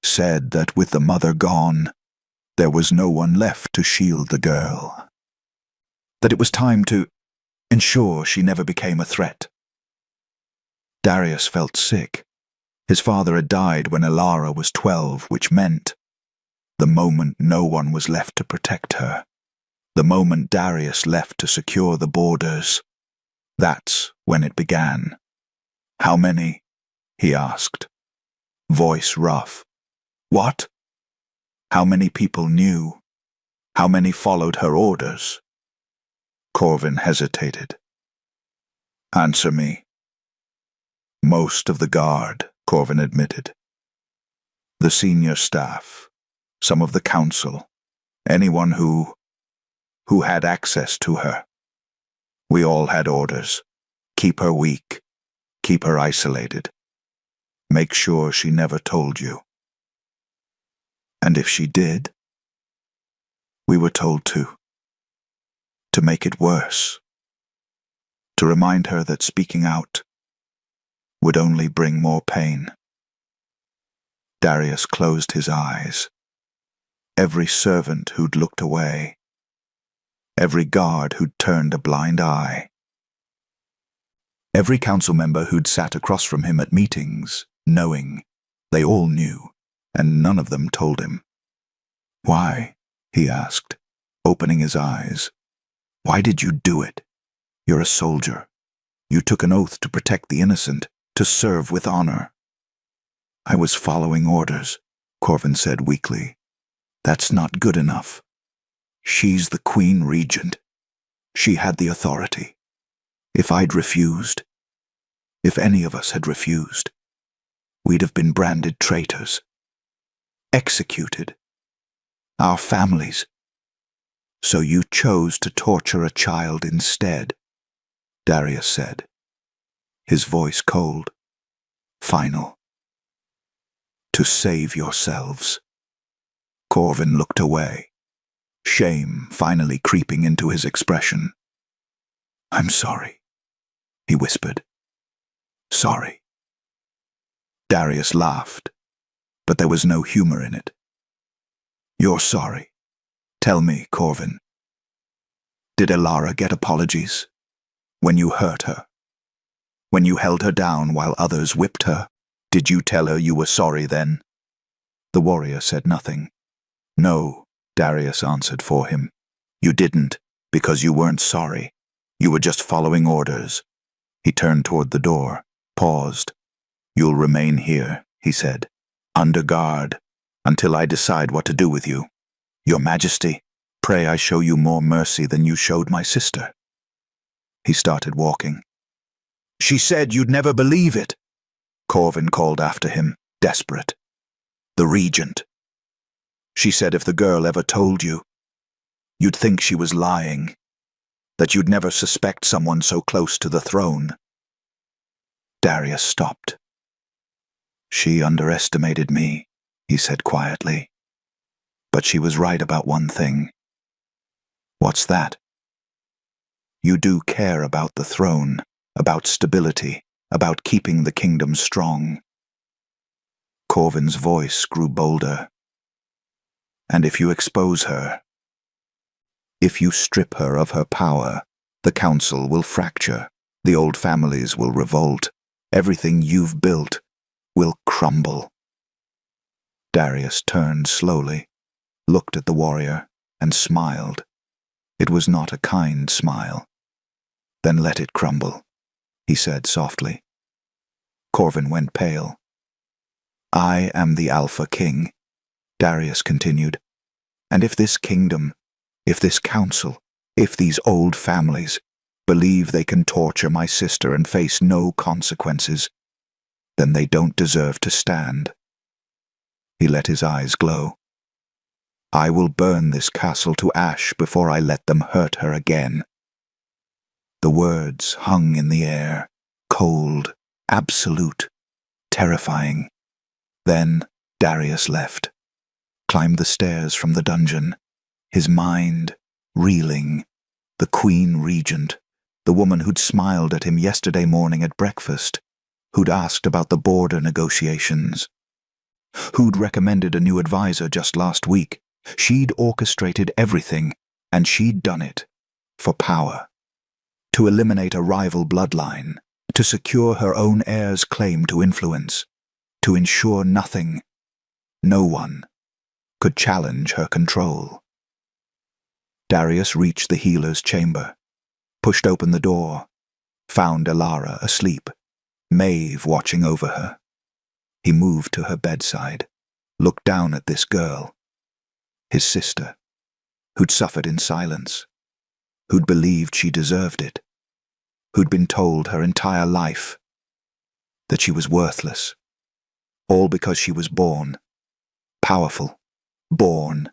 that with the mother gone, there was no one left to shield the girl. That it was time to ensure she never became a threat. Darius felt sick. His father had died when Alara was 12, which meant the moment no one was left to protect her, the moment Darius left to secure the borders, that's when it began. How many? He asked, voice rough. What? How many people knew? How many followed her orders? Corvin hesitated. Answer me. Most of the guard, Corvin admitted. The senior staff, some of the council, anyone who had access to her. We all had orders. Keep her weak. Keep her isolated. Make sure she never told you. And if she did, we were told to make it worse. To remind her that speaking out would only bring more pain. Darius closed his eyes. Every servant who'd looked away, every guard who'd turned a blind eye, Every council member who'd sat across from him at meetings, knowing, they all knew, and none of them told him. "Why?" he asked, opening his eyes. "Why did you do it? You're a soldier. You took an oath to protect the innocent, to serve with honor." "I was following orders," Corvin said weakly. "That's not good enough. She's the Queen Regent. She had the authority. If I'd refused, if any of us had refused, we'd have been branded traitors. Executed. Our families. So you chose to torture a child instead," Darius said, his voice cold, final. "To save yourselves." Corvin looked away, shame finally creeping into his expression. "I'm sorry," he whispered. "Sorry." Darius laughed, but there was no humor in it. "You're sorry. Tell me, Corvin. Did Elara get apologies? When you hurt her? When you held her down while others whipped her? Did you tell her you were sorry then?" The warrior said nothing. "No," Darius answered for him. "You didn't, because you weren't sorry. You were just following orders." He turned toward the door, paused. "You'll remain here," he said, "under guard, until I decide what to do with you. Your Majesty, pray I show you more mercy than you showed my sister." He started walking. "She said you'd never believe it," Corvin called after him, desperate. "The Regent. She said if the girl ever told you, you'd think she was lying, that you'd never suspect someone so close to the throne." Darius stopped. "She underestimated me," he said quietly. "But she was right about one thing." "What's that?" "You do care about the throne, about stability, about keeping the kingdom strong." Corvin's voice grew bolder. "And if you expose her, if you strip her of her power, the council will fracture, the old families will revolt, everything you've built will crumble." Darius turned slowly, looked at the warrior, and smiled. It was not a kind smile. "Then let it crumble," he said softly. Corvin went pale. "I am the Alpha King," Darius continued, "and if this kingdom, if this council, if these old families believe they can torture my sister and face no consequences, then they don't deserve to stand." He let his eyes glow. "I will burn this castle to ash before I let them hurt her again." The words hung in the air, cold, absolute, terrifying. Then Darius left, climbed the stairs from the dungeon, his mind reeling. The Queen Regent, the woman who'd smiled at him yesterday morning at breakfast, who'd asked about the border negotiations, who'd recommended a new advisor just last week. She'd orchestrated everything, and she'd done it for power. To eliminate a rival bloodline, to secure her own heir's claim to influence, to ensure nothing, no one, could challenge her control. Darius reached the healer's chamber, pushed open the door, found Elara asleep, Maeve watching over her. He moved to her bedside, looked down at this girl, his sister, who'd suffered in silence, who'd believed she deserved it, who'd been told her entire life that she was worthless, all because she was born powerful, born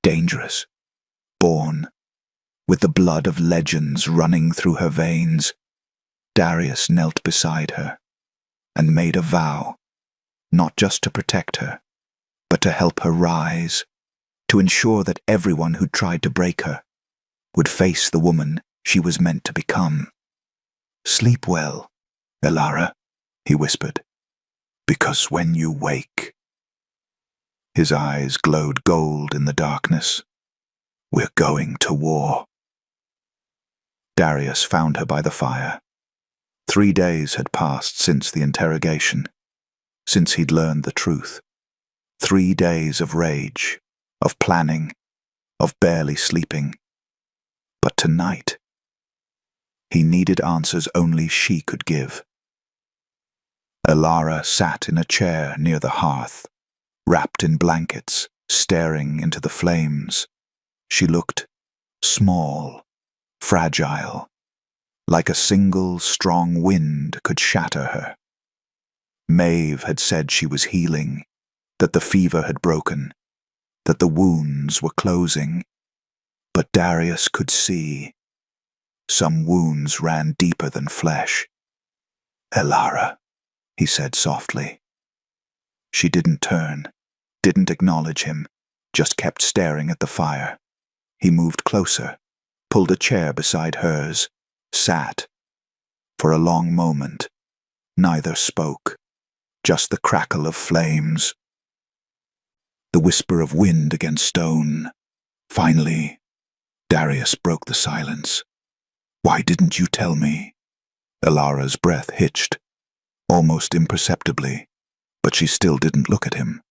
dangerous, born with the blood of legends running through her veins. Darius knelt beside her and made a vow, not just to protect her, but to help her rise, to ensure that everyone who tried to break her would face the woman she was meant to become. "Sleep well, Elara," he whispered, "because when you wake—" His eyes glowed gold in the darkness. "We're going to war." Darius found her by the fire. 3 days had passed since the interrogation, since he'd learned the truth. 3 days of rage, of planning, of barely sleeping. But tonight, he needed answers only she could give. Elara sat in a chair near the hearth, wrapped in blankets, staring into the flames. She looked small, fragile, like a single strong wind could shatter her. Maeve had said she was healing, that the fever had broken, that the wounds were closing. But Darius could see. Some wounds ran deeper than flesh. "Elara," he said softly. She didn't turn, didn't acknowledge him, just kept staring at the fire. He moved closer, pulled a chair beside hers, sat. For a long moment, neither spoke, just the crackle of flames, the whisper of wind against stone. Finally, Darius broke the silence. "Why didn't you tell me?" Elara's breath hitched, almost imperceptibly, but she still didn't look at him.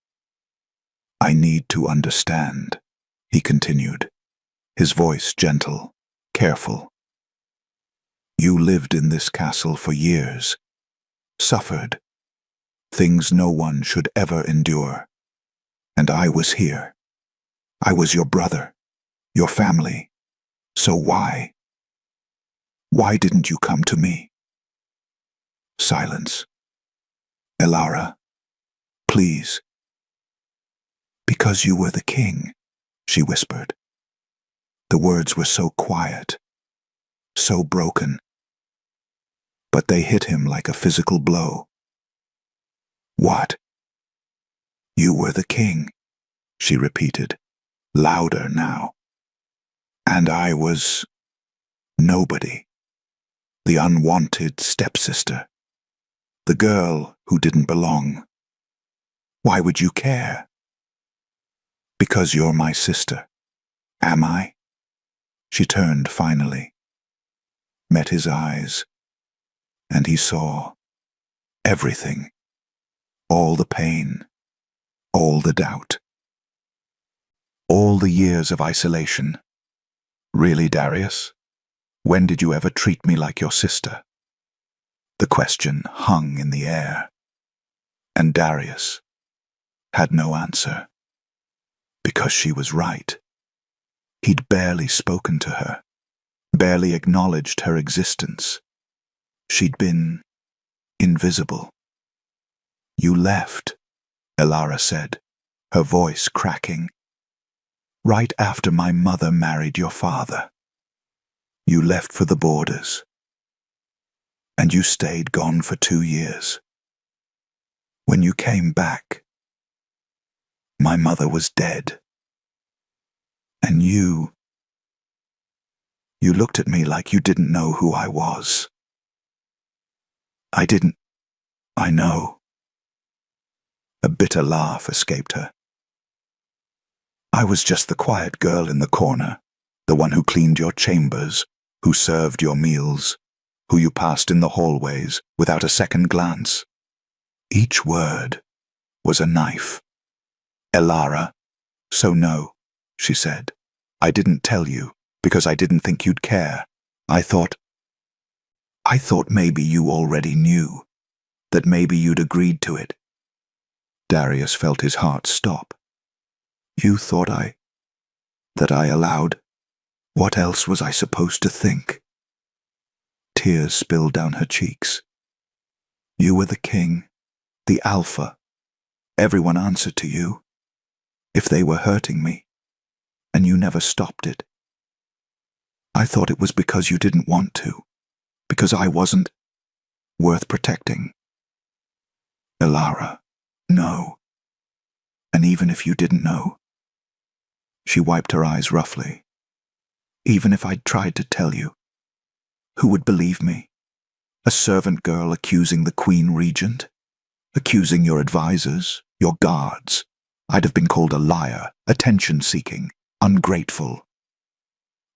"I need to understand," he continued, his voice gentle, careful. "You lived in this castle for years, suffered, things no one should ever endure. And I was here. I was your brother, your family. So why? Why didn't you come to me?" Silence. "Elara, please." "Because you were the king," she whispered. The words were so quiet, so broken, but they hit him like a physical blow. "What?" "You were the king," she repeated, louder now. "And I was nobody. The unwanted stepsister. The girl who didn't belong. Why would you care?" "Because you're my sister." "Am I?" She turned finally, met his eyes, and he saw everything. All the pain, all the doubt, all the years of isolation. "Really, Darius? When did you ever treat me like your sister?" The question hung in the air, and Darius had no answer. Because she was right. He'd barely spoken to her, barely acknowledged her existence. She'd been invisible. "You left," Elara said, her voice cracking. "Right after my mother married your father. You left for the borders. And you stayed gone for 2 years. When you came back, my mother was dead. And you looked at me like you didn't know who I was." "I didn't. I know." A bitter laugh escaped her. "I was just the quiet girl in the corner, the one who cleaned your chambers, who served your meals, who you passed in the hallways without a second glance. Each word was a knife." "Elara, so no," she said. "I didn't tell you because I didn't think you'd care. I thought maybe you already knew, that maybe you'd agreed to it." Darius felt his heart stop. "You thought that I allowed? What else was I supposed to think?" Tears spilled down her cheeks. "You were the king, the alpha. Everyone answered to you. If they were hurting me, and you never stopped it. I thought it was because you didn't want to, because I wasn't worth protecting." "Elara, no. And even if you didn't know," she wiped her eyes roughly, "even if I'd tried to tell you, who would believe me? A servant girl accusing the Queen Regent? Accusing your advisors, your guards? I'd have been called a liar, attention-seeking, ungrateful.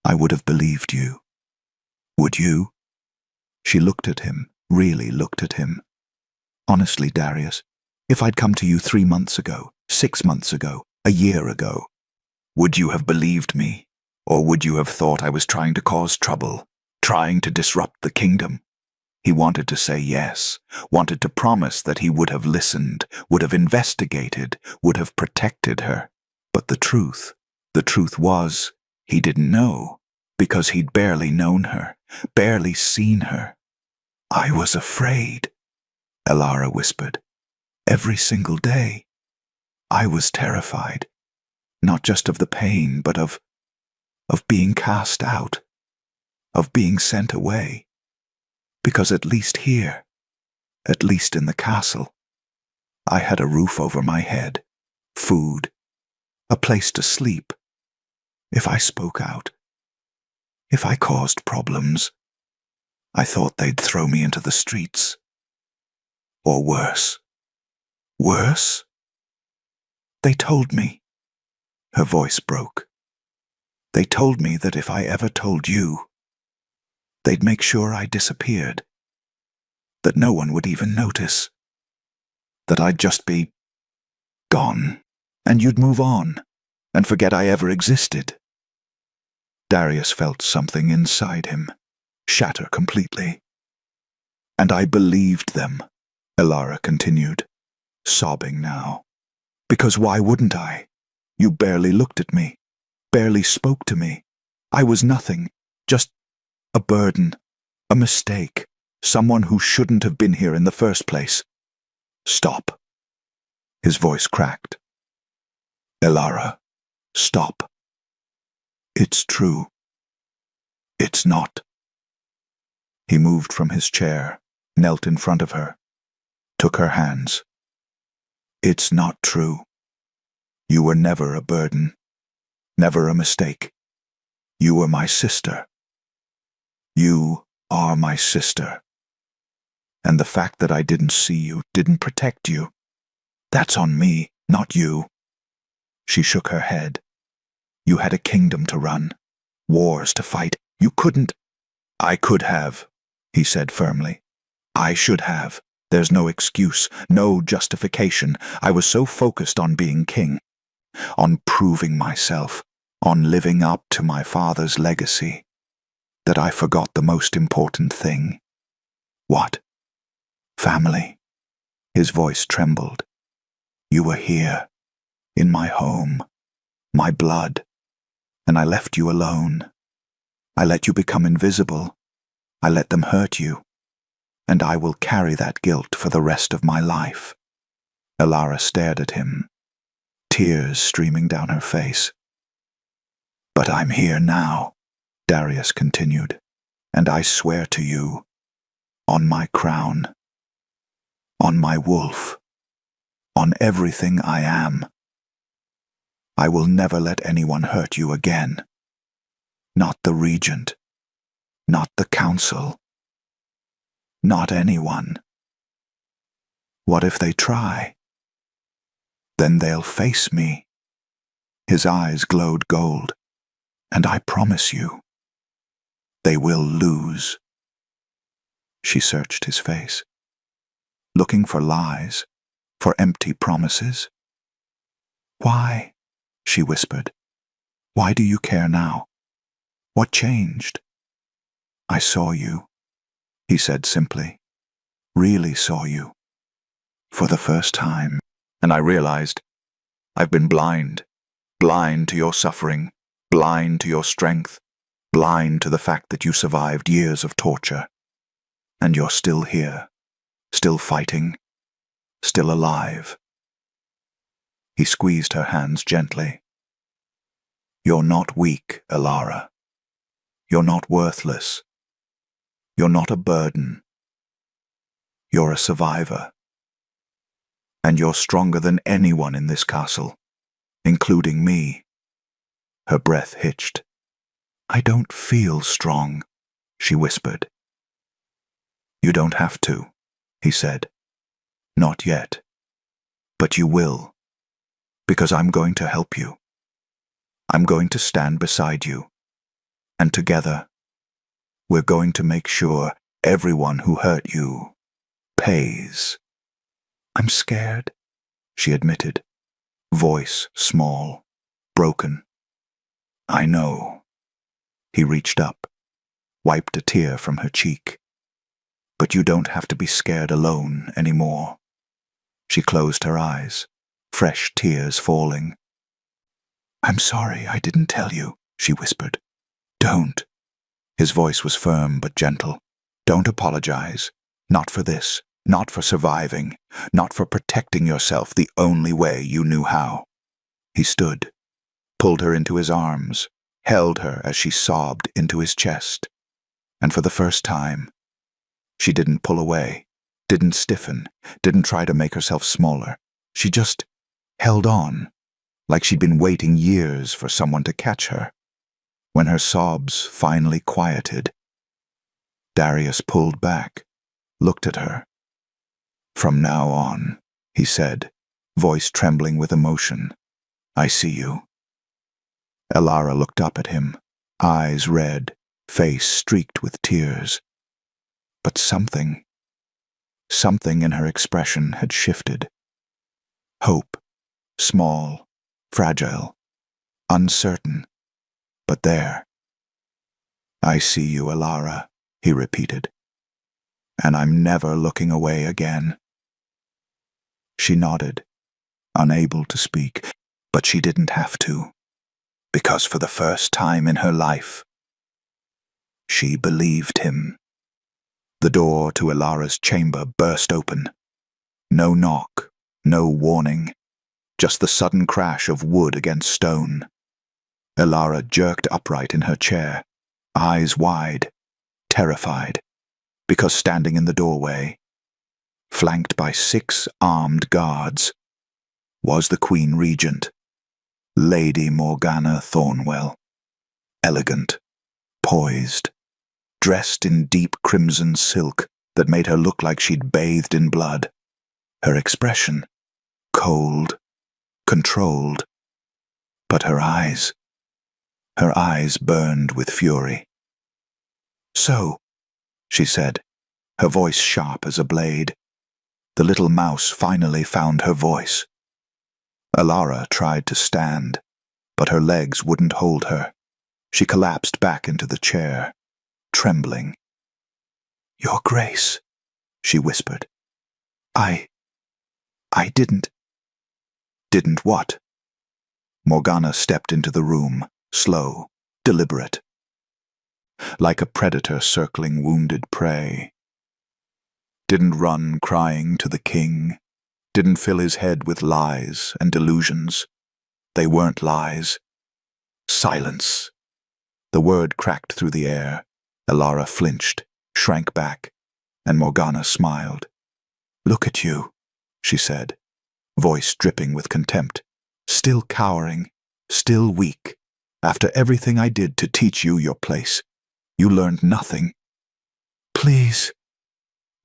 I would have believed you. Would you?" She looked at him, really looked at him. Honestly, Darius, if I'd come to you 3 months ago, 6 months ago, a year ago, would you have believed me? Or would you have thought I was trying to cause trouble, trying to disrupt the kingdom? He wanted to say yes, wanted to promise that he would have listened, would have investigated, would have protected her. But the truth was, he didn't know, because he'd barely known her, barely seen her. I was afraid, Elara whispered. Every single day. I was terrified, not just of the pain, but of being cast out, of being sent away. Because at least here, at least in the castle, I had a roof over my head, food, a place to sleep. If I spoke out, if I caused problems, I thought they'd throw me into the streets. Or worse. Worse? They told me. Her voice broke. They told me that if I ever told you, they'd make sure I disappeared. That no one would even notice. That I'd just be gone, and you'd move on, and forget I ever existed. Darius felt something inside him shatter completely. And I believed them, Elara continued, sobbing now. Because why wouldn't I? You barely looked at me, barely spoke to me. I was nothing, just a burden, a mistake, someone who shouldn't have been here in the first place. Stop. His voice cracked. Elara, stop. It's true. It's not. He moved from his chair, knelt in front of her, took her hands. It's not true. You were never a burden, never a mistake. You were my sister. You are my sister. And the fact that I didn't see you, didn't protect you, that's on me, not you. She shook her head. You had a kingdom to run, wars to fight. You couldn't. I could have, he said firmly. I should have. There's no excuse, no justification. I was so focused on being king, on proving myself, on living up to my father's legacy, that I forgot the most important thing. What? Family. His voice trembled. You were here, in my home, my blood, and I left you alone. I let you become invisible. I let them hurt you, and I will carry that guilt for the rest of my life. Elara stared at him, tears streaming down her face. But I'm here now, Darius continued, and I swear to you, on my crown, on my wolf, on everything I am, I will never let anyone hurt you again. Not the regent, not the council, not anyone. What if they try? Then they'll face me. His eyes glowed gold, and I promise you, they will lose. She searched his face, looking for lies, for empty promises. Why? She whispered. Why do you care now? What changed? I saw you, he said simply. Really saw you. For the first time. And I realized I've been blind. Blind to your suffering. Blind to your strength. Blind to the fact that you survived years of torture. And you're still here. Still fighting. Still alive. He squeezed her hands gently. You're not weak, Elara. You're not worthless. You're not a burden. You're a survivor. And you're stronger than anyone in this castle, including me. Her breath hitched. I don't feel strong, she whispered. You don't have to, he said. Not yet. But you will. Because I'm going to help you. I'm going to stand beside you. And together, we're going to make sure Everyone who hurt you pays. I'm scared, she admitted, voice small, broken. I know. He reached up, wiped a tear from her cheek. But you don't have to be scared alone anymore. She closed her eyes, fresh tears falling. I'm sorry I didn't tell you, she whispered. Don't. His voice was firm but gentle. Don't apologize. Not for this. Not for surviving. Not for protecting yourself the only way you knew how. He stood, pulled her into his arms, held her as she sobbed into his chest. And for the first time, she didn't pull away, didn't stiffen, didn't try to make herself smaller. She just held on, like she'd been waiting years for someone to catch her. When her sobs finally quieted, Darius pulled back, looked at her. From now on, he said, voice trembling with emotion, I see you. Elara looked up at him, eyes red, face streaked with tears. But something in her expression had shifted. Hope, small, fragile, uncertain, but there. I see you, Elara, he repeated, and I'm never looking away again. She nodded, unable to speak, but she didn't have to, because for the first time in her life, she believed him. The door to Elara's chamber burst open. No knock, no warning, just the sudden crash of wood against stone. Elara jerked upright in her chair, eyes wide, terrified, because standing in the doorway, flanked by 6 armed guards, was the Queen Regent, Lady Morgana Thornwell, elegant, poised, dressed in deep crimson silk that made her look like she'd bathed in blood. Her expression, cold, controlled, but her eyes burned with fury. So, she said, her voice sharp as a blade. The little mouse finally found her voice. Elara tried to stand, but her legs wouldn't hold her. She collapsed back into the chair, trembling. Your Grace, she whispered. I didn't. Didn't what? Morgana stepped into the room, slow, deliberate, like a predator circling wounded prey. Didn't run crying to the king, didn't fill his head with lies and delusions. They weren't lies. Silence. The word cracked through the air. Elara flinched, shrank back, and Morgana smiled. Look at you, she said, voice dripping with contempt. Still cowering, still weak. After everything I did to teach you your place, you learned nothing. Please.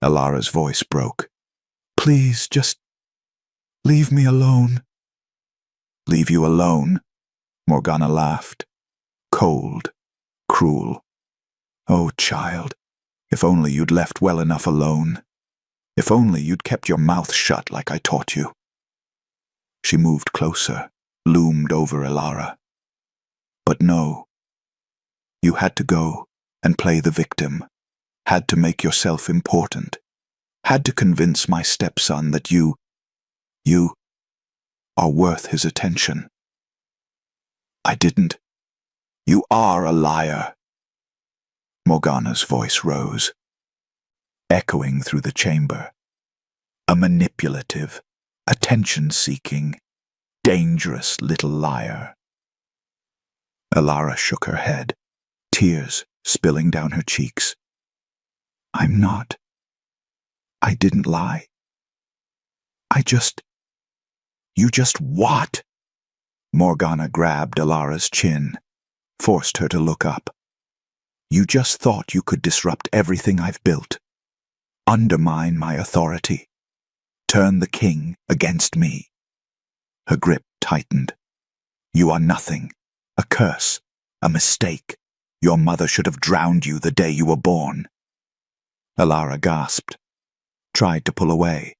Elara's voice broke. Please, just leave me alone. Leave you alone? Morgana laughed. Cold, cruel. Oh, child, if only you'd left well enough alone. If only you'd kept your mouth shut like I taught you. She moved closer, loomed over Elara. But no. You had to go and play the victim. Had to make yourself important. Had to convince my stepson that you are worth his attention. I didn't. You are a liar. Morgana's voice rose, echoing through the chamber. A manipulative, attention-seeking, dangerous little liar. Elara shook her head, tears spilling down her cheeks. I'm not. I didn't lie. You just what? Morgana grabbed Elara's chin, forced her to look up. You just thought you could disrupt everything I've built, undermine my authority, turn the king against me. Her grip tightened. You are nothing, a curse, a mistake. Your mother should have drowned you the day you were born. Alara gasped, tried to pull away,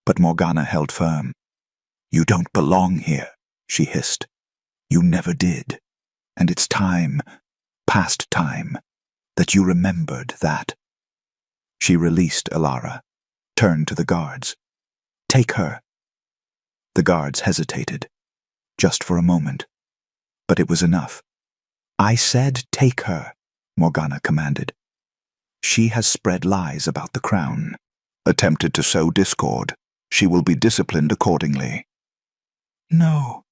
but Morgana held firm. "You don't belong here," she hissed. "You never did, and it's time, past time, that you remembered that." She released Alara, turned to the guards. "Take her." The guards hesitated, just for a moment, but it was enough. "I said take her," Morgana commanded. "She has spread lies about the crown, attempted to sow discord. She will be disciplined accordingly." "No,"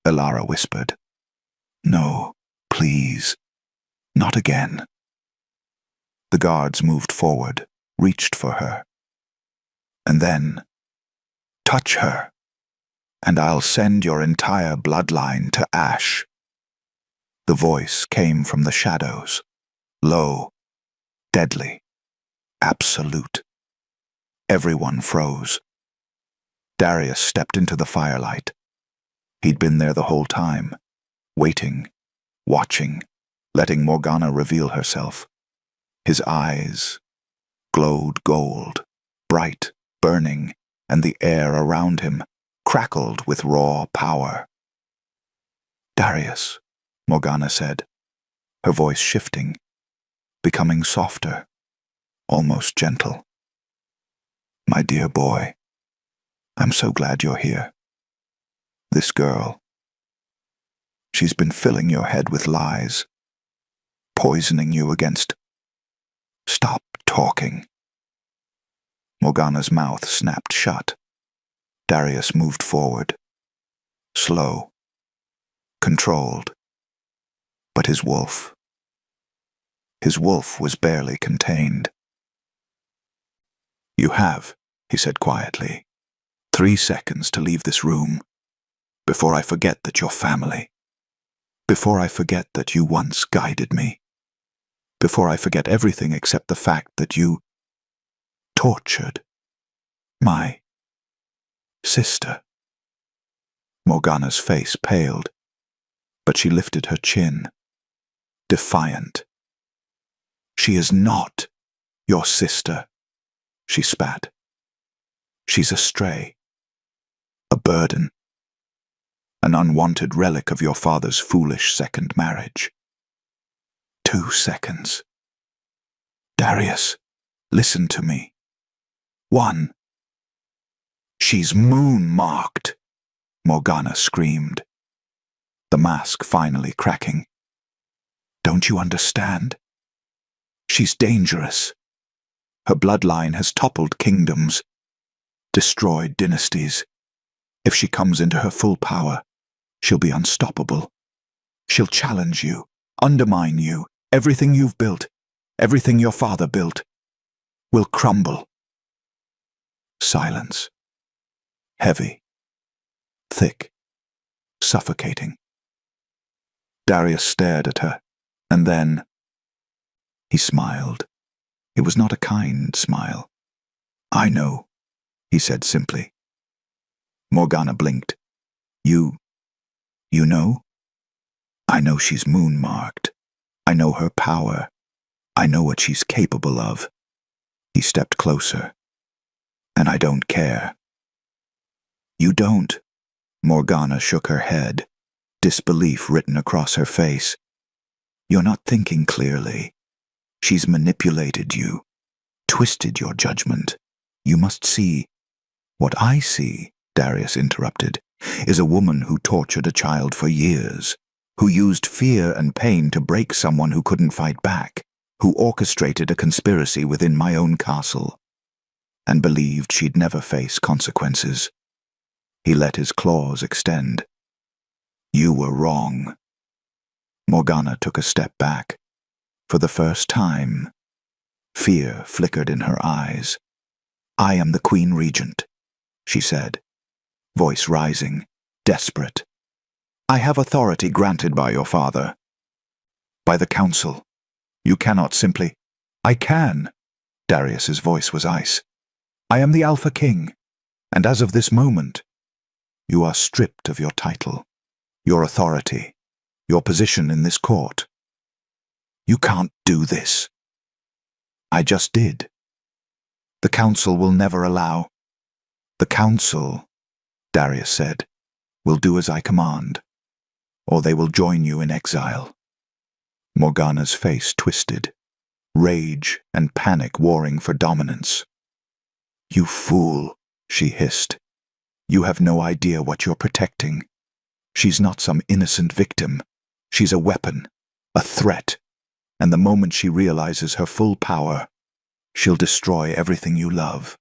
Alara whispered. "No, please. Not again." The guards moved forward, reached for her. And then, "Touch her, and I'll send your entire bloodline to ash." The voice came from the shadows, low, deadly, absolute. Everyone froze. Darius stepped into the firelight. He'd been there the whole time, waiting, watching, letting Morgana reveal herself. His eyes glowed gold, bright, burning, and the air around him crackled with raw power. "Darius," Morgana said, her voice shifting, becoming softer, almost gentle. "My dear boy, I'm so glad you're here. This girl, she's been filling your head with lies, poisoning you against—" "Stop talking." Morgana's mouth snapped shut. Darius moved forward, slow, controlled. But his wolf was barely contained. "You have," he said quietly, 3 seconds to leave this room, before I forget that you're family. Before I forget that you once guided me. Before I forget everything except the fact that you tortured my sister." Morgana's face paled, but she lifted her chin, defiant. "She is not your sister," she spat. "She's a stray, a burden, an unwanted relic of your father's foolish second marriage." 2 seconds. "Darius, listen to me. 1. She's moon-marked," Morgana screamed, the mask finally cracking. "Don't you understand? She's dangerous. Her bloodline has toppled kingdoms, destroyed dynasties. If she comes into her full power, she'll be unstoppable. She'll challenge you, undermine you. Everything you've built, everything your father built, will crumble." Silence. Heavy. Thick. Suffocating. Darius stared at her, and then he smiled. It was not a kind smile. "I know," he said simply. Morgana blinked. You know? "I know she's moon-marked. I know her power. I know what she's capable of." He stepped closer. "And I don't care." "You don't?" Morgana shook her head, disbelief written across her face. "You're not thinking clearly. She's manipulated you, twisted your judgment. You must see—" "What I see," Darius interrupted, "is a woman who tortured a child for years, who used fear and pain to break someone who couldn't fight back, who orchestrated a conspiracy within my own castle, and believed she'd never face consequences." He let his claws extend. "You were wrong." Morgana took a step back. For the first time, fear flickered in her eyes. "I am the Queen Regent," she said, voice rising, desperate. "I have authority granted by your father. By the council. You cannot simply—" "I can." Darius's voice was ice. "I am the Alpha King, and as of this moment, you are stripped of your title, your authority, your position in this court. You can't do this." I just did. The council will never allow. The council, Darius said, will do as I command, or they will join you in exile. Morgana's face twisted, rage and panic warring for dominance. You fool, she hissed. You have no idea what you're protecting. She's not some innocent victim. She's a weapon, a threat, and the moment she realizes her full power, she'll destroy everything you love.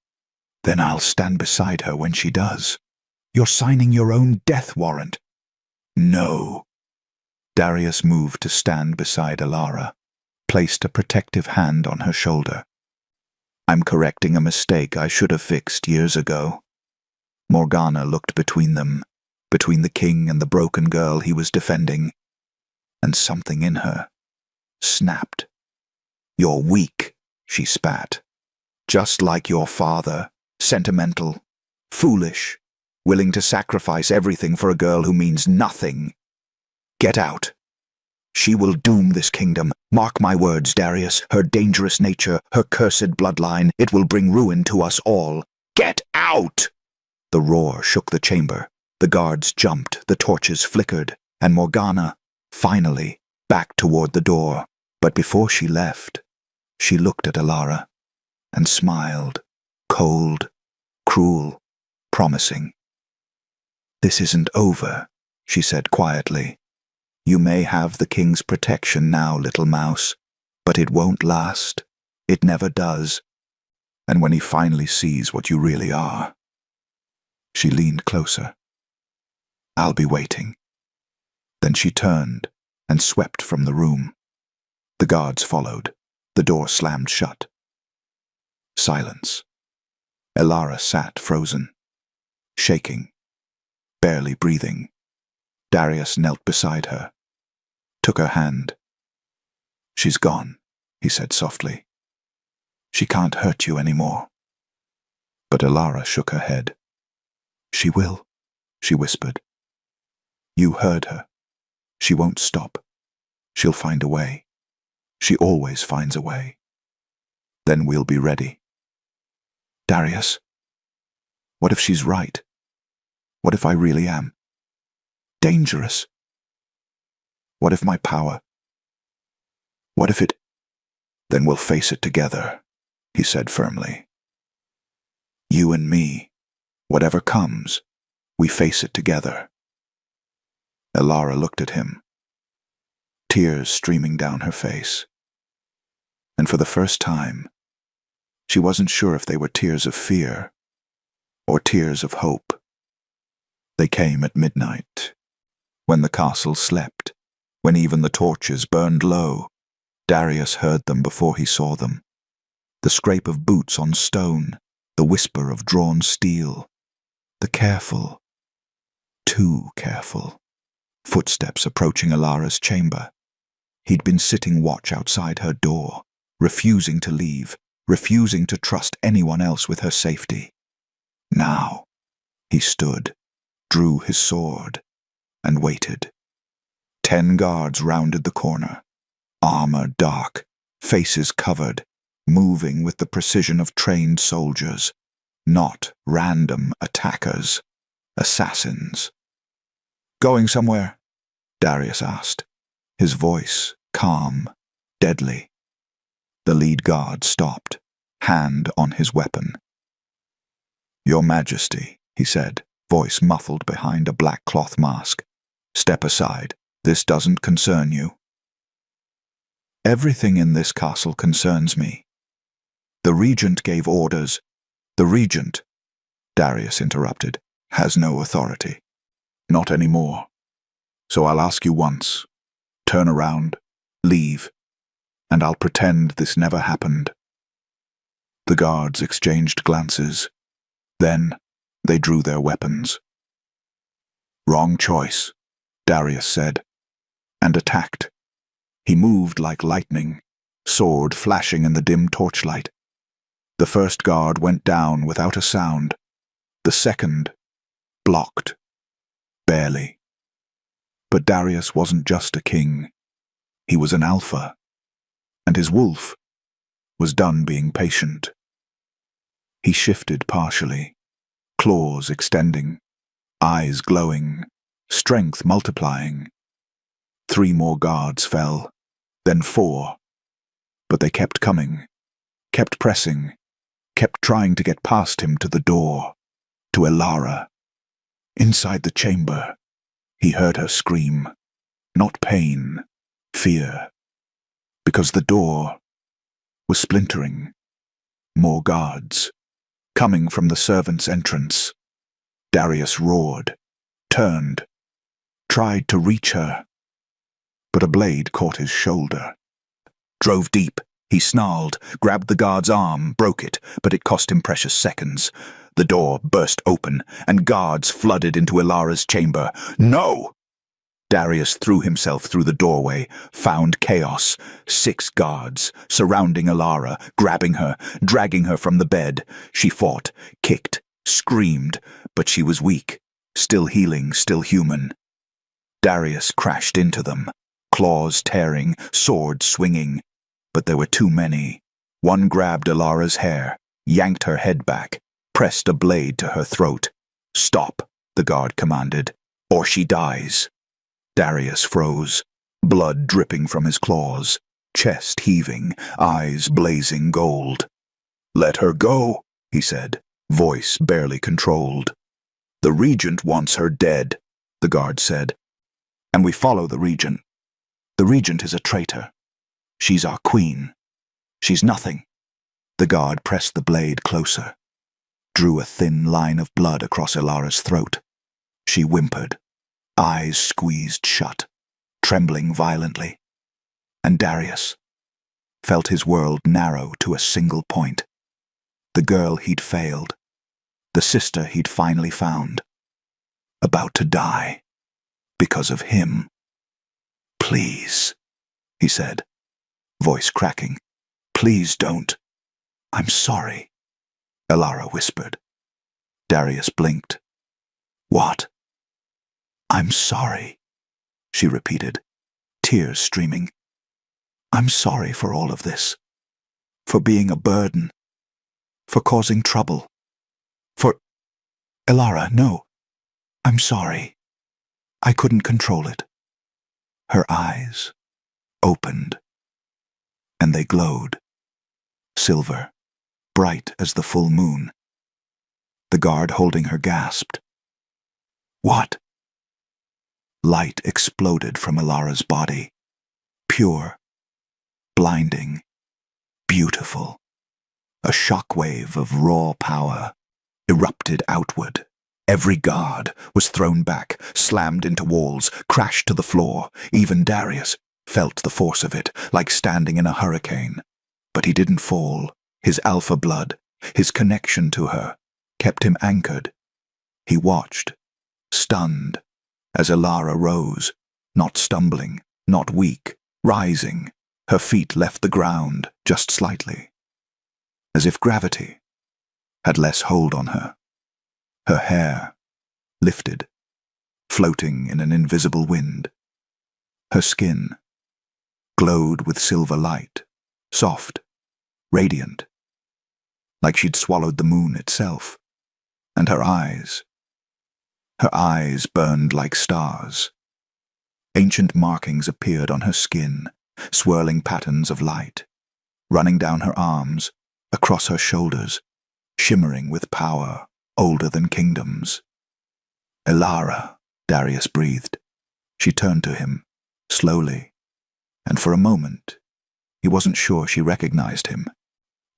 Then I'll stand beside her when she does. You're signing your own death warrant. No. Darius moved to stand beside Alara, placed a protective hand on her shoulder. I'm correcting a mistake I should have fixed years ago. Morgana looked between them, between the king and the broken girl he was defending, and something in her snapped. You're weak, she spat. Just like your father, sentimental, foolish, willing to sacrifice everything for a girl who means nothing. Get out. She will doom this kingdom. Mark my words, Darius. Her dangerous nature, her cursed bloodline, it will bring ruin to us all. Get out! The roar shook the chamber. The guards jumped, the torches flickered, and Morgana, finally, backed toward the door. But before she left, she looked at Alara and smiled, cold, cruel, promising. This isn't over, she said quietly. You may have the king's protection now, little mouse, but it won't last. It never does. And when he finally sees what you really are. She leaned closer. I'll be waiting. Then she turned and swept from the room. The guards followed. The door slammed shut. Silence. Alara sat frozen, shaking, barely breathing. Darius knelt beside her, took her hand. She's gone, he said softly. She can't hurt you anymore. But Alara shook her head. She will, she whispered. You heard her. She won't stop. She'll find a way. She always finds a way. Then we'll be ready. Darius, what if she's right? What if I really am dangerous? What if my power? What if it? Then we'll face it together, he said firmly. You and me, whatever comes, we face it together. Alara looked at him, tears streaming down her face. And for the first time, she wasn't sure if they were tears of fear or tears of hope. They came at midnight, when the castle slept, when even the torches burned low. Darius heard them before he saw them. The scrape of boots on stone, the whisper of drawn steel, the careful, too careful, footsteps approaching Alara's chamber. He'd been sitting watch outside her door, refusing to leave, refusing to trust anyone else with her safety. Now, he stood, drew his sword, and waited. 10 guards rounded the corner, armor dark, faces covered, moving with the precision of trained soldiers, not random attackers, assassins. Going somewhere? Darius asked, his voice calm, deadly. The lead guard stopped, hand on his weapon. Your Majesty, he said, voice muffled behind a black cloth mask. Step aside. This doesn't concern you. Everything in this castle concerns me. The regent gave orders. The regent, Darius interrupted, has no authority. Not anymore. So I'll ask you once. Turn around, leave, and I'll pretend this never happened. The guards exchanged glances. Then they drew their weapons. Wrong choice, Darius said, and attacked. He moved like lightning, sword flashing in the dim torchlight. The first guard went down without a sound. The second blocked, barely. But Darius wasn't just a king. He was an alpha, and his wolf, was done being patient. He shifted partially, claws extending, eyes glowing, strength multiplying. 3 more guards fell, then 4. But they kept coming, kept pressing, kept trying to get past him to the door, to Elara. Inside the chamber, he heard her scream, not pain, fear, because the door was splintering. More guards, coming from the servants' entrance. Darius roared, turned, tried to reach her, but a blade caught his shoulder. Drove deep, he snarled, grabbed the guard's arm, broke it, but it cost him precious seconds. The door burst open, and guards flooded into Elara's chamber. No! Darius threw himself through the doorway, found chaos. 6 guards, surrounding Elara, grabbing her, dragging her from the bed. She fought, kicked, screamed, but she was weak, still healing, still human. Darius crashed into them, claws tearing, sword swinging. But there were too many. One grabbed Elara's hair, yanked her head back, pressed a blade to her throat. "Stop," the guard commanded, "or she dies." Darius froze, blood dripping from his claws, chest heaving, eyes blazing gold. "Let her go," he said, voice barely controlled. "The Regent wants her dead," the guard said. "And we follow the Regent. The Regent is a traitor. She's our queen. She's nothing." The guard pressed the blade closer, drew a thin line of blood across Elara's throat. She whimpered, eyes squeezed shut, trembling violently. And Darius felt his world narrow to a single point. The girl he'd failed, the sister he'd finally found, about to die because of him. "Please," he said, voice cracking. "Please don't. I'm sorry," Elara whispered. Darius blinked. "What?" "I'm sorry," she repeated, tears streaming. "I'm sorry for all of this. For being a burden. For causing trouble. For... Elara, no. I'm sorry. I couldn't control it." Her eyes opened, and they glowed, silver, bright as the full moon. The guard holding her gasped. "What?" Light exploded from Elara's body, pure, blinding, beautiful. A shockwave of raw power erupted outward. Every guard was thrown back, slammed into walls, crashed to the floor. Even Darius felt the force of it, like standing in a hurricane. But he didn't fall. His alpha blood, his connection to her, kept him anchored. He watched, stunned, as Elara rose, not stumbling, not weak, rising. Her feet left the ground just slightly, as if gravity had less hold on her. Her hair lifted, floating in an invisible wind. Her skin glowed with silver light, soft, radiant, like she'd swallowed the moon itself. And her eyes burned like stars. Ancient markings appeared on her skin, swirling patterns of light, running down her arms, across her shoulders, shimmering with power older than kingdoms. "Elara," Darius breathed. She turned to him, slowly, and for a moment, he wasn't sure she recognized him.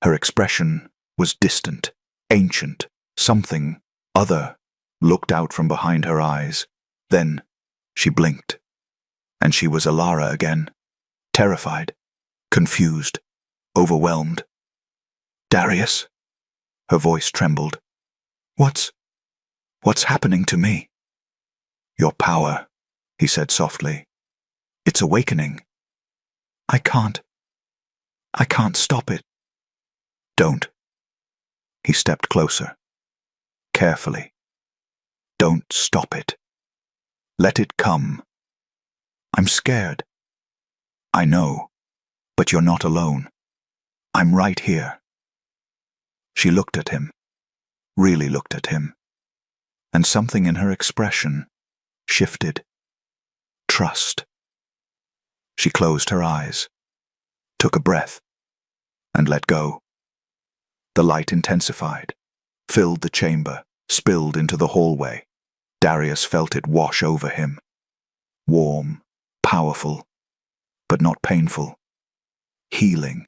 Her expression was distant, ancient, something other looked out from behind her eyes. Then she blinked, and she was Elara again, terrified, confused, overwhelmed. "Darius?" Her voice trembled. What's happening to me?" "Your power," he said softly. "It's awakening." I can't stop it." "Don't." He stepped closer, carefully. "Don't stop it. Let it come. I'm scared." "I know, but you're not alone. I'm right here. She looked at him, really looked at him, and something in her expression shifted. Trust. She closed her eyes, took a breath, and let go. The light intensified, filled the chamber, spilled into the hallway. Darius felt it wash over him. Warm, powerful, but not painful. Healing.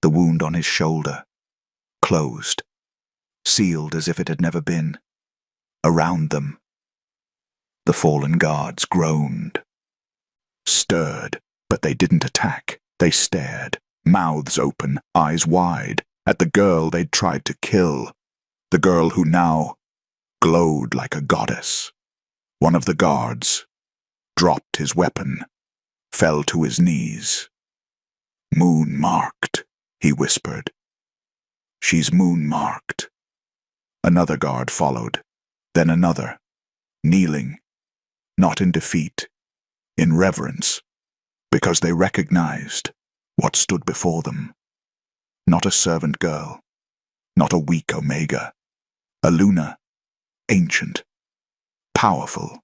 The wound on his shoulder, closed, sealed as if it had never been. Around them, the fallen guards groaned, stirred, but they didn't attack. They stared, mouths open, eyes wide, at the girl they'd tried to kill, the girl who now glowed like a goddess. One of the guards dropped his weapon, fell to his knees. "Moon-marked," he whispered. "She's moon-marked." Another guard followed, then another, kneeling, not in defeat, in reverence, because they recognized what stood before them. Not a servant girl, not a weak Omega, a Luna, ancient, powerful,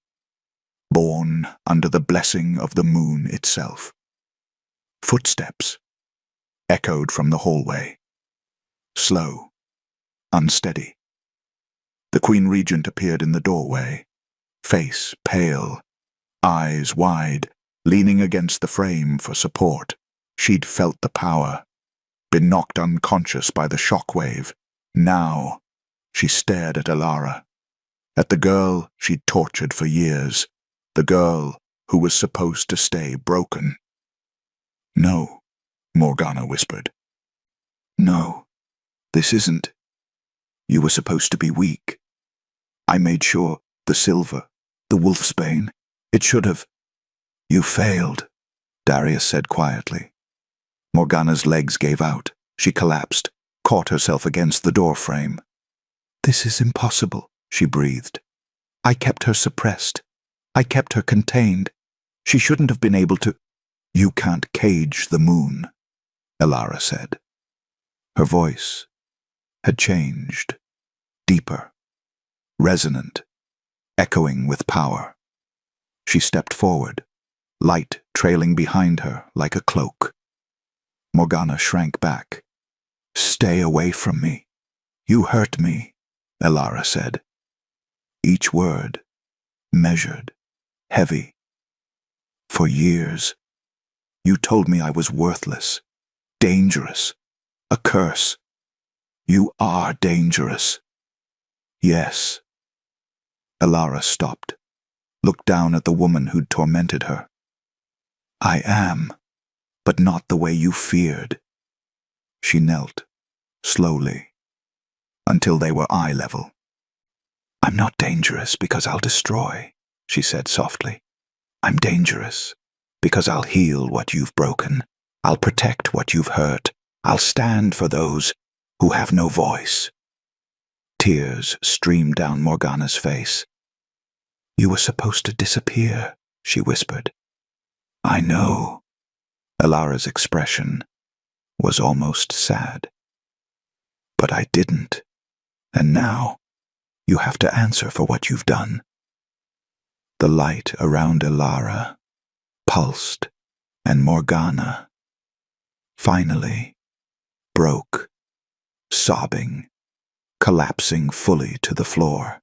born under the blessing of the moon itself. Footsteps echoed from the hallway, slow, unsteady. The Queen Regent appeared in the doorway, face pale, eyes wide, leaning against the frame for support. She'd felt the power, been knocked unconscious by the shockwave. Now, she stared at Alara, at the girl she'd tortured for years, the girl who was supposed to stay broken. "No," Morgana whispered. "No, this isn't. You were supposed to be weak. I made sure the silver, the wolfsbane, it should have." "You failed," Darius said quietly. Morgana's legs gave out. She collapsed, caught herself against the doorframe. "This is impossible," she breathed. "I kept her suppressed. I kept her contained. She shouldn't have been able to—" "You can't cage the moon," Alara said. Her voice had changed, deeper, resonant, echoing with power. She stepped forward, light trailing behind her like a cloak. Morgana shrank back. "Stay away from me. You hurt me," Alara said. Each word measured, heavy. "For years, you told me I was worthless, dangerous, a curse. You are dangerous." "Yes." Alara stopped, looked down at the woman who'd tormented her. "I am, but not the way you feared." She knelt, slowly, until they were eye level. "I'm not dangerous because I'll destroy," she said softly. "I'm dangerous because I'll heal what you've broken. I'll protect what you've hurt. I'll stand for those who have no voice." Tears streamed down Morgana's face. "You were supposed to disappear," she whispered. "I know." Alara's expression was almost sad. "But I didn't. And now, you have to answer for what you've done." The light around Alara pulsed, and Morgana finally broke, sobbing, collapsing fully to the floor.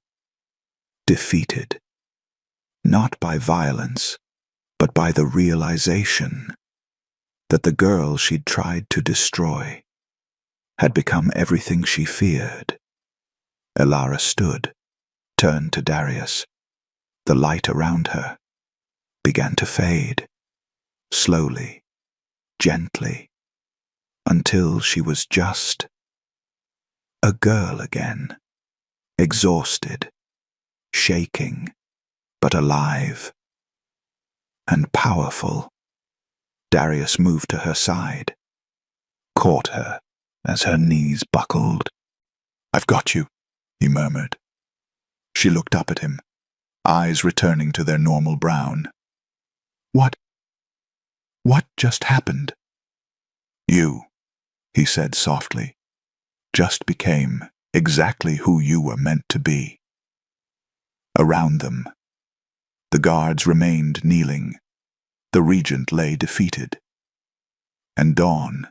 Defeated. Not by violence, but by the realization that the girl she'd tried to destroy had become everything she feared. Alara stood, turned to Darius. The light around her began to fade, slowly, gently, until she was just a girl again, exhausted, shaking, but alive and powerful. Darius moved to her side, caught her as her knees buckled. "I've got you," he murmured. She looked up at him, eyes returning to their normal brown. What just happened?" "You," he said softly. Just became exactly who you were meant to be. Around them, the guards remained kneeling. The regent lay defeated. And dawn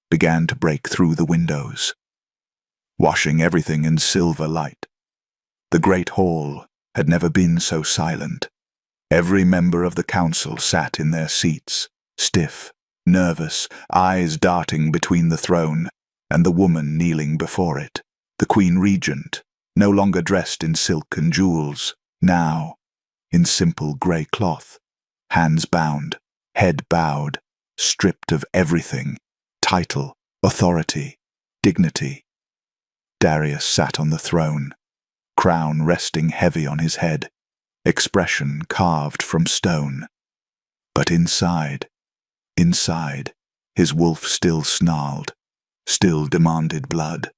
began to break through the windows, washing everything in silver light. The great hall had never been so silent. Every member of the council sat in their seats, stiff, nervous, eyes darting between the throne and the woman kneeling before it, the Queen Regent, no longer dressed in silk and jewels, now in simple grey cloth, hands bound, head bowed, stripped of everything, title, authority, dignity. Darius sat on the throne, crown resting heavy on his head, expression carved from stone. But inside, his wolf still snarled, still demanded blood.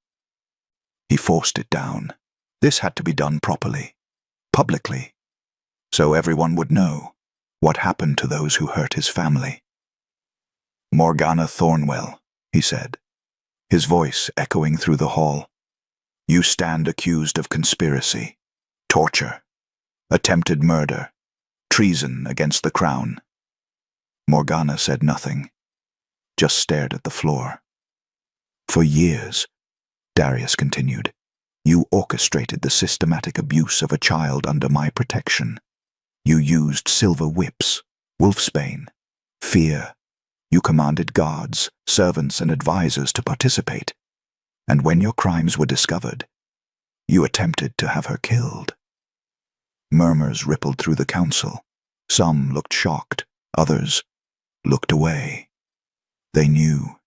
He forced it down. This had to be done properly, publicly, so everyone would know what happened to those who hurt his family. Morgana Thornwell, he said, his voice echoing through the hall. You stand accused of conspiracy, torture, attempted murder, treason against the crown. Morgana said nothing, just stared at the floor. For years, Darius continued, you orchestrated the systematic abuse of a child under my protection. You used silver whips, wolfsbane, fear. You commanded guards, servants, and advisors to participate. And when your crimes were discovered, you attempted to have her killed. Murmurs rippled through the council. Some looked shocked, others looked away. They knew,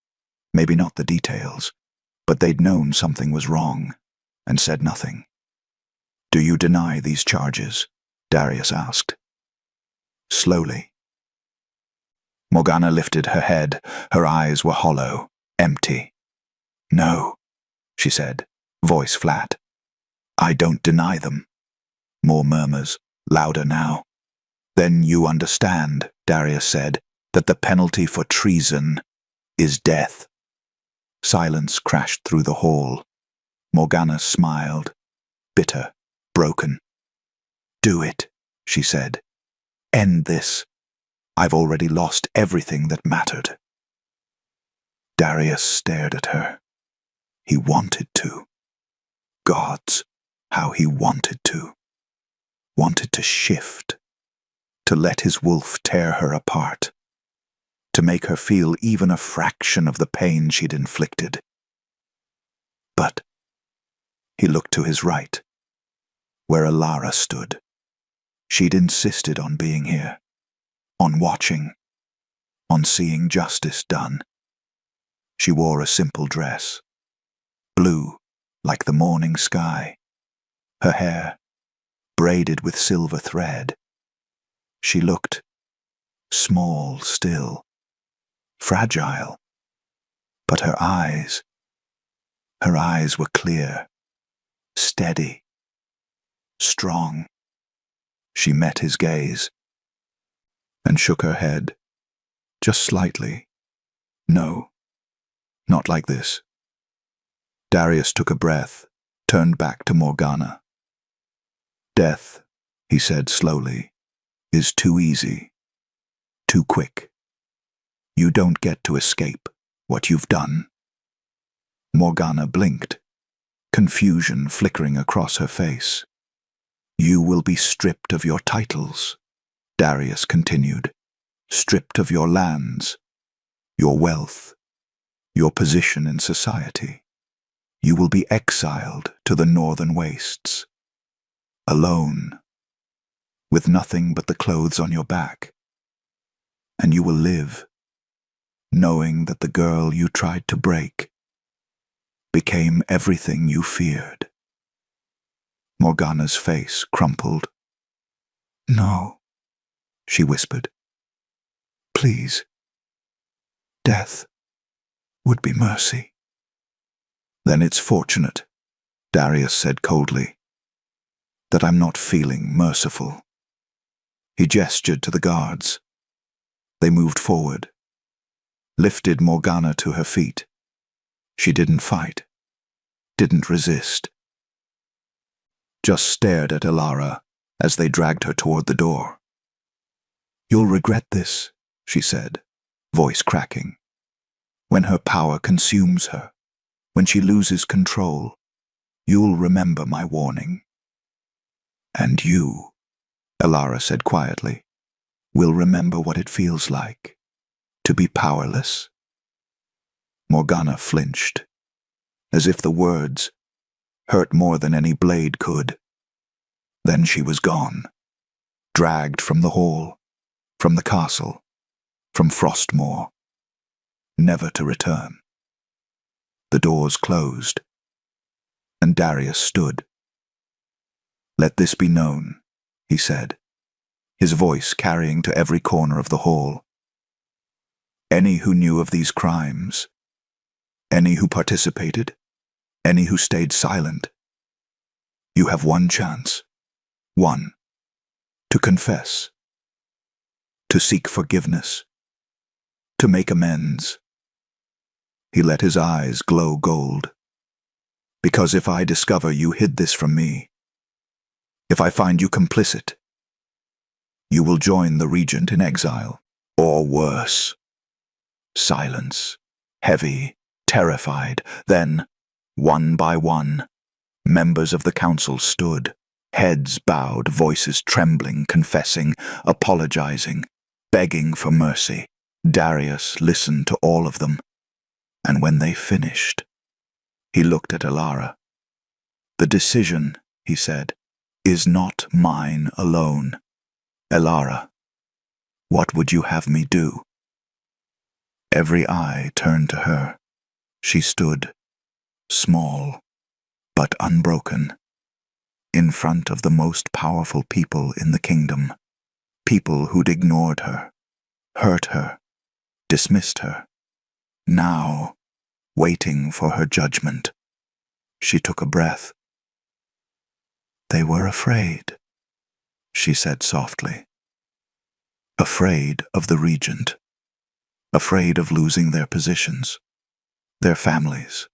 maybe not the details, but they'd known something was wrong, and said nothing. Do you deny these charges? Darius asked. Slowly. Morgana lifted her head. Her eyes were hollow, empty. No, she said, voice flat. I don't deny them. More murmurs, louder now. Then you understand, Darius said, that the penalty for treason is death. Silence crashed through the hall. Morgana smiled, bitter, broken. Do it, she said. End this. I've already lost everything that mattered. Darius stared at her. He wanted to. Gods, how he wanted to. Wanted to shift. To let his wolf tear her apart. To make her feel even a fraction of the pain she'd inflicted. But he looked to his right, where Alara stood. She'd insisted on being here, on watching, on seeing justice done. She wore a simple dress, blue like the morning sky, her hair braided with silver thread. She looked small still, fragile, but her eyes were clear, steady, strong. She met his gaze and shook her head, just slightly. No, not like this. Darius took a breath, turned back to Morgana. Death, he said slowly, is too easy, too quick. You don't get to escape what you've done. Morgana blinked, confusion flickering across her face. You will be stripped of your titles, Darius continued, stripped of your lands, your wealth, your position in society. You will be exiled to the northern wastes, alone, with nothing but the clothes on your back. And you will live, knowing that the girl you tried to break became everything you feared. Morgana's face crumpled. No, she whispered. Please. Death would be mercy. Then it's fortunate, Darius said coldly, that I'm not feeling merciful. He gestured to the guards. They moved forward, lifted Morgana to her feet. She didn't fight, didn't resist, just stared at Elara as they dragged her toward the door. "You'll regret this," she said, voice cracking. "When her power consumes her, when she loses control, you'll remember my warning." "And you," Elara said quietly, "will remember what it feels like to be powerless." Morgana flinched, as if the words hurt more than any blade could. Then she was gone, dragged from the hall, from the castle, from Frostmoor, never to return. The doors closed, and Darius stood. "Let this be known," he said, his voice carrying to every corner of the hall. "Any who knew of these crimes, any who participated, any who stayed silent, you have one chance. One. To confess. To seek forgiveness. To make amends." He let his eyes glow gold. "Because if I discover you hid this from me, if I find you complicit, you will join the Regent in exile, or worse." Silence, heavy, terrified. Then, one by one, members of the council stood, heads bowed, voices trembling, confessing, apologizing, begging for mercy. Darius listened to all of them, and when they finished, he looked at Elara. "The decision," he said, "is not mine alone. Elara, what would you have me do?" Every eye turned to her. She stood, small, but unbroken, in front of the most powerful people in the kingdom, people who'd ignored her, hurt her, dismissed her, now waiting for her judgment. She took a breath. "They were afraid," she said softly. "Afraid of the Regent, afraid of losing their positions, their families.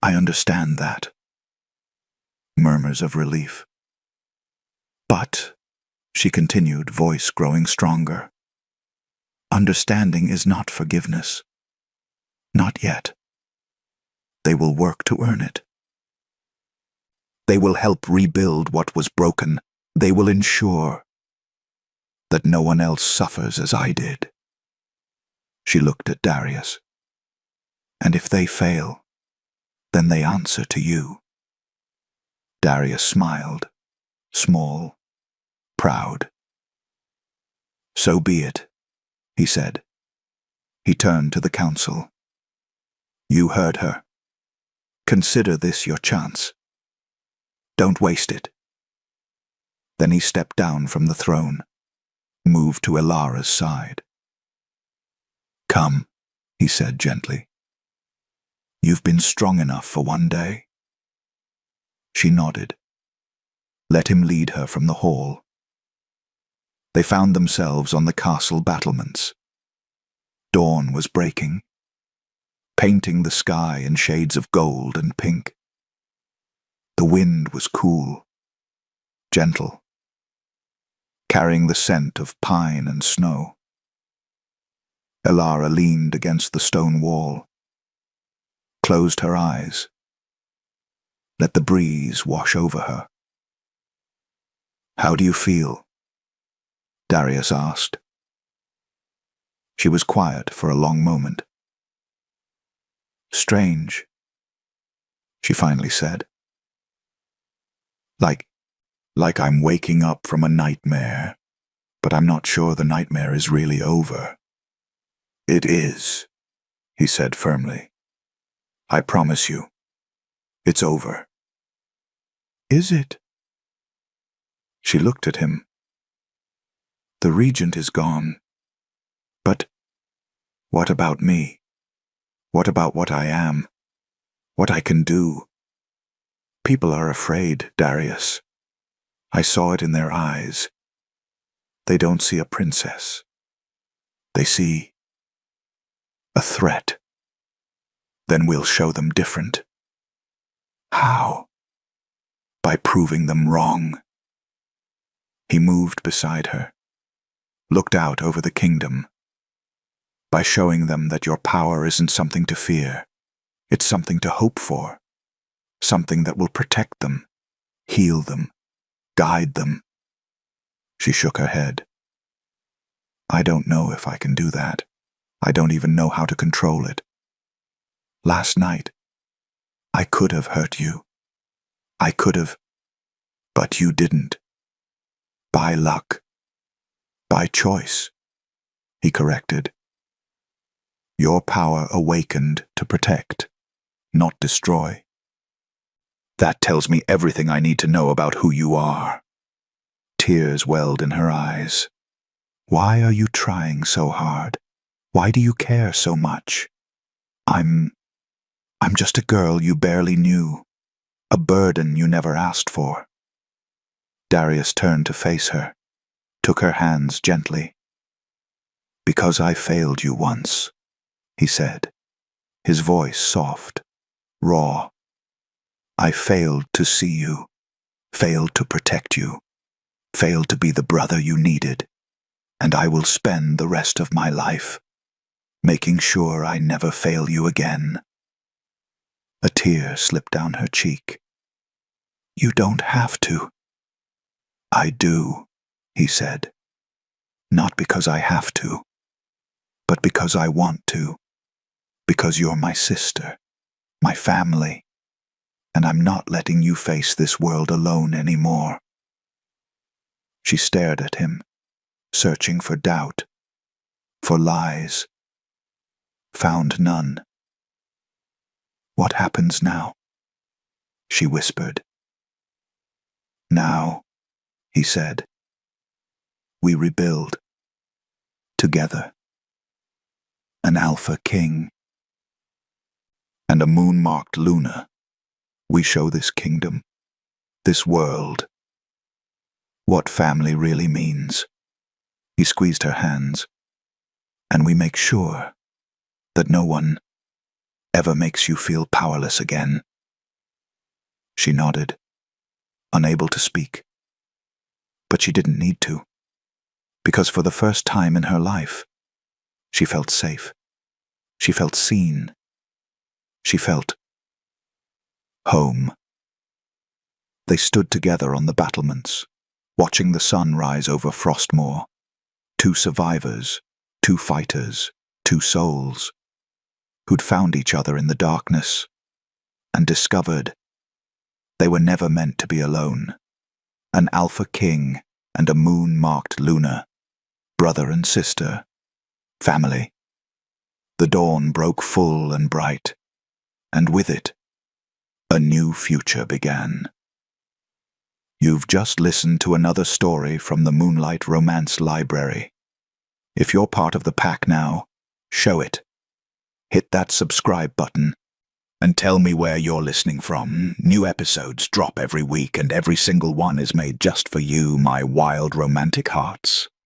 I understand that." Murmurs of relief. "But," she continued, voice growing stronger, "understanding is not forgiveness. Not yet. They will work to earn it. They will help rebuild what was broken. They will ensure that no one else suffers as I did." She looked at Darius. "And if they fail, then they answer to you." Darius smiled, small, proud. "So be it," he said. He turned to the council. "You heard her. Consider this your chance. Don't waste it." Then he stepped down from the throne, moved to Elara's side. "Come," he said gently. "You've been strong enough for one day." She nodded. Let him lead her from the hall. They found themselves on the castle battlements. Dawn was breaking, painting the sky in shades of gold and pink. The wind was cool, gentle, carrying the scent of pine and snow. Elara leaned against the stone wall, closed her eyes, let the breeze wash over her. "How do you feel?" Darius asked. She was quiet for a long moment. "Strange," she finally said. Like I'm waking up from a nightmare, but I'm not sure the nightmare is really over." "It is," he said firmly. "I promise you, it's over." "Is it?" She looked at him. "The Regent is gone. But what about me? What about what I am? What I can do? People are afraid, Darius. I saw it in their eyes. They don't see a princess. They see a threat." Then we'll show them different. How? By proving them wrong. He moved beside her, looked out over the kingdom. By showing them that your power isn't something to fear, it's something to hope for, something that will protect them, heal them, guide them. She shook her head. I don't know if I can do that. I don't even know how to control it. Last night, I could have hurt you. I could have, but you didn't. By luck. By choice, he corrected. Your power awakened to protect, not destroy. That tells me everything I need to know about who you are. Tears welled in her eyes. Why are you trying so hard? Why do you care so much? I'm just a girl you barely knew, a burden you never asked for. Darius turned to face her, took her hands gently. Because I failed you once, he said, his voice soft, raw. I failed to see you, failed to protect you, failed to be the brother you needed, and I will spend the rest of my life making sure I never fail you again. A tear slipped down her cheek. You don't have to. I do, he said. Not because I have to, but because I want to. Because you're my sister, my family, and I'm not letting you face this world alone anymore. She stared at him, searching for doubt, for lies. Found none. What happens now? She whispered. Now, he said, we rebuild. Together. An alpha king. And a moon-marked Luna. We show this kingdom, this world, what family really means. He squeezed her hands. And we make sure that no one ever makes you feel powerless again. She nodded, unable to speak. But she didn't need to, because for the first time in her life, she felt safe. She felt seen. She felt home. They stood together on the battlements, watching the sun rise over Frostmoor. Two survivors, two fighters, two souls, who'd found each other in the darkness and discovered they were never meant to be alone. An alpha king and a moon-marked Luna, brother and sister, family. The dawn broke full and bright, and with it, a new future began. You've just listened to another story from the Moonlight Romance Library. If you're part of the pack now, show it. Hit that subscribe button and tell me where you're listening from. New episodes drop every week, and every single one is made just for you, my wild romantic hearts.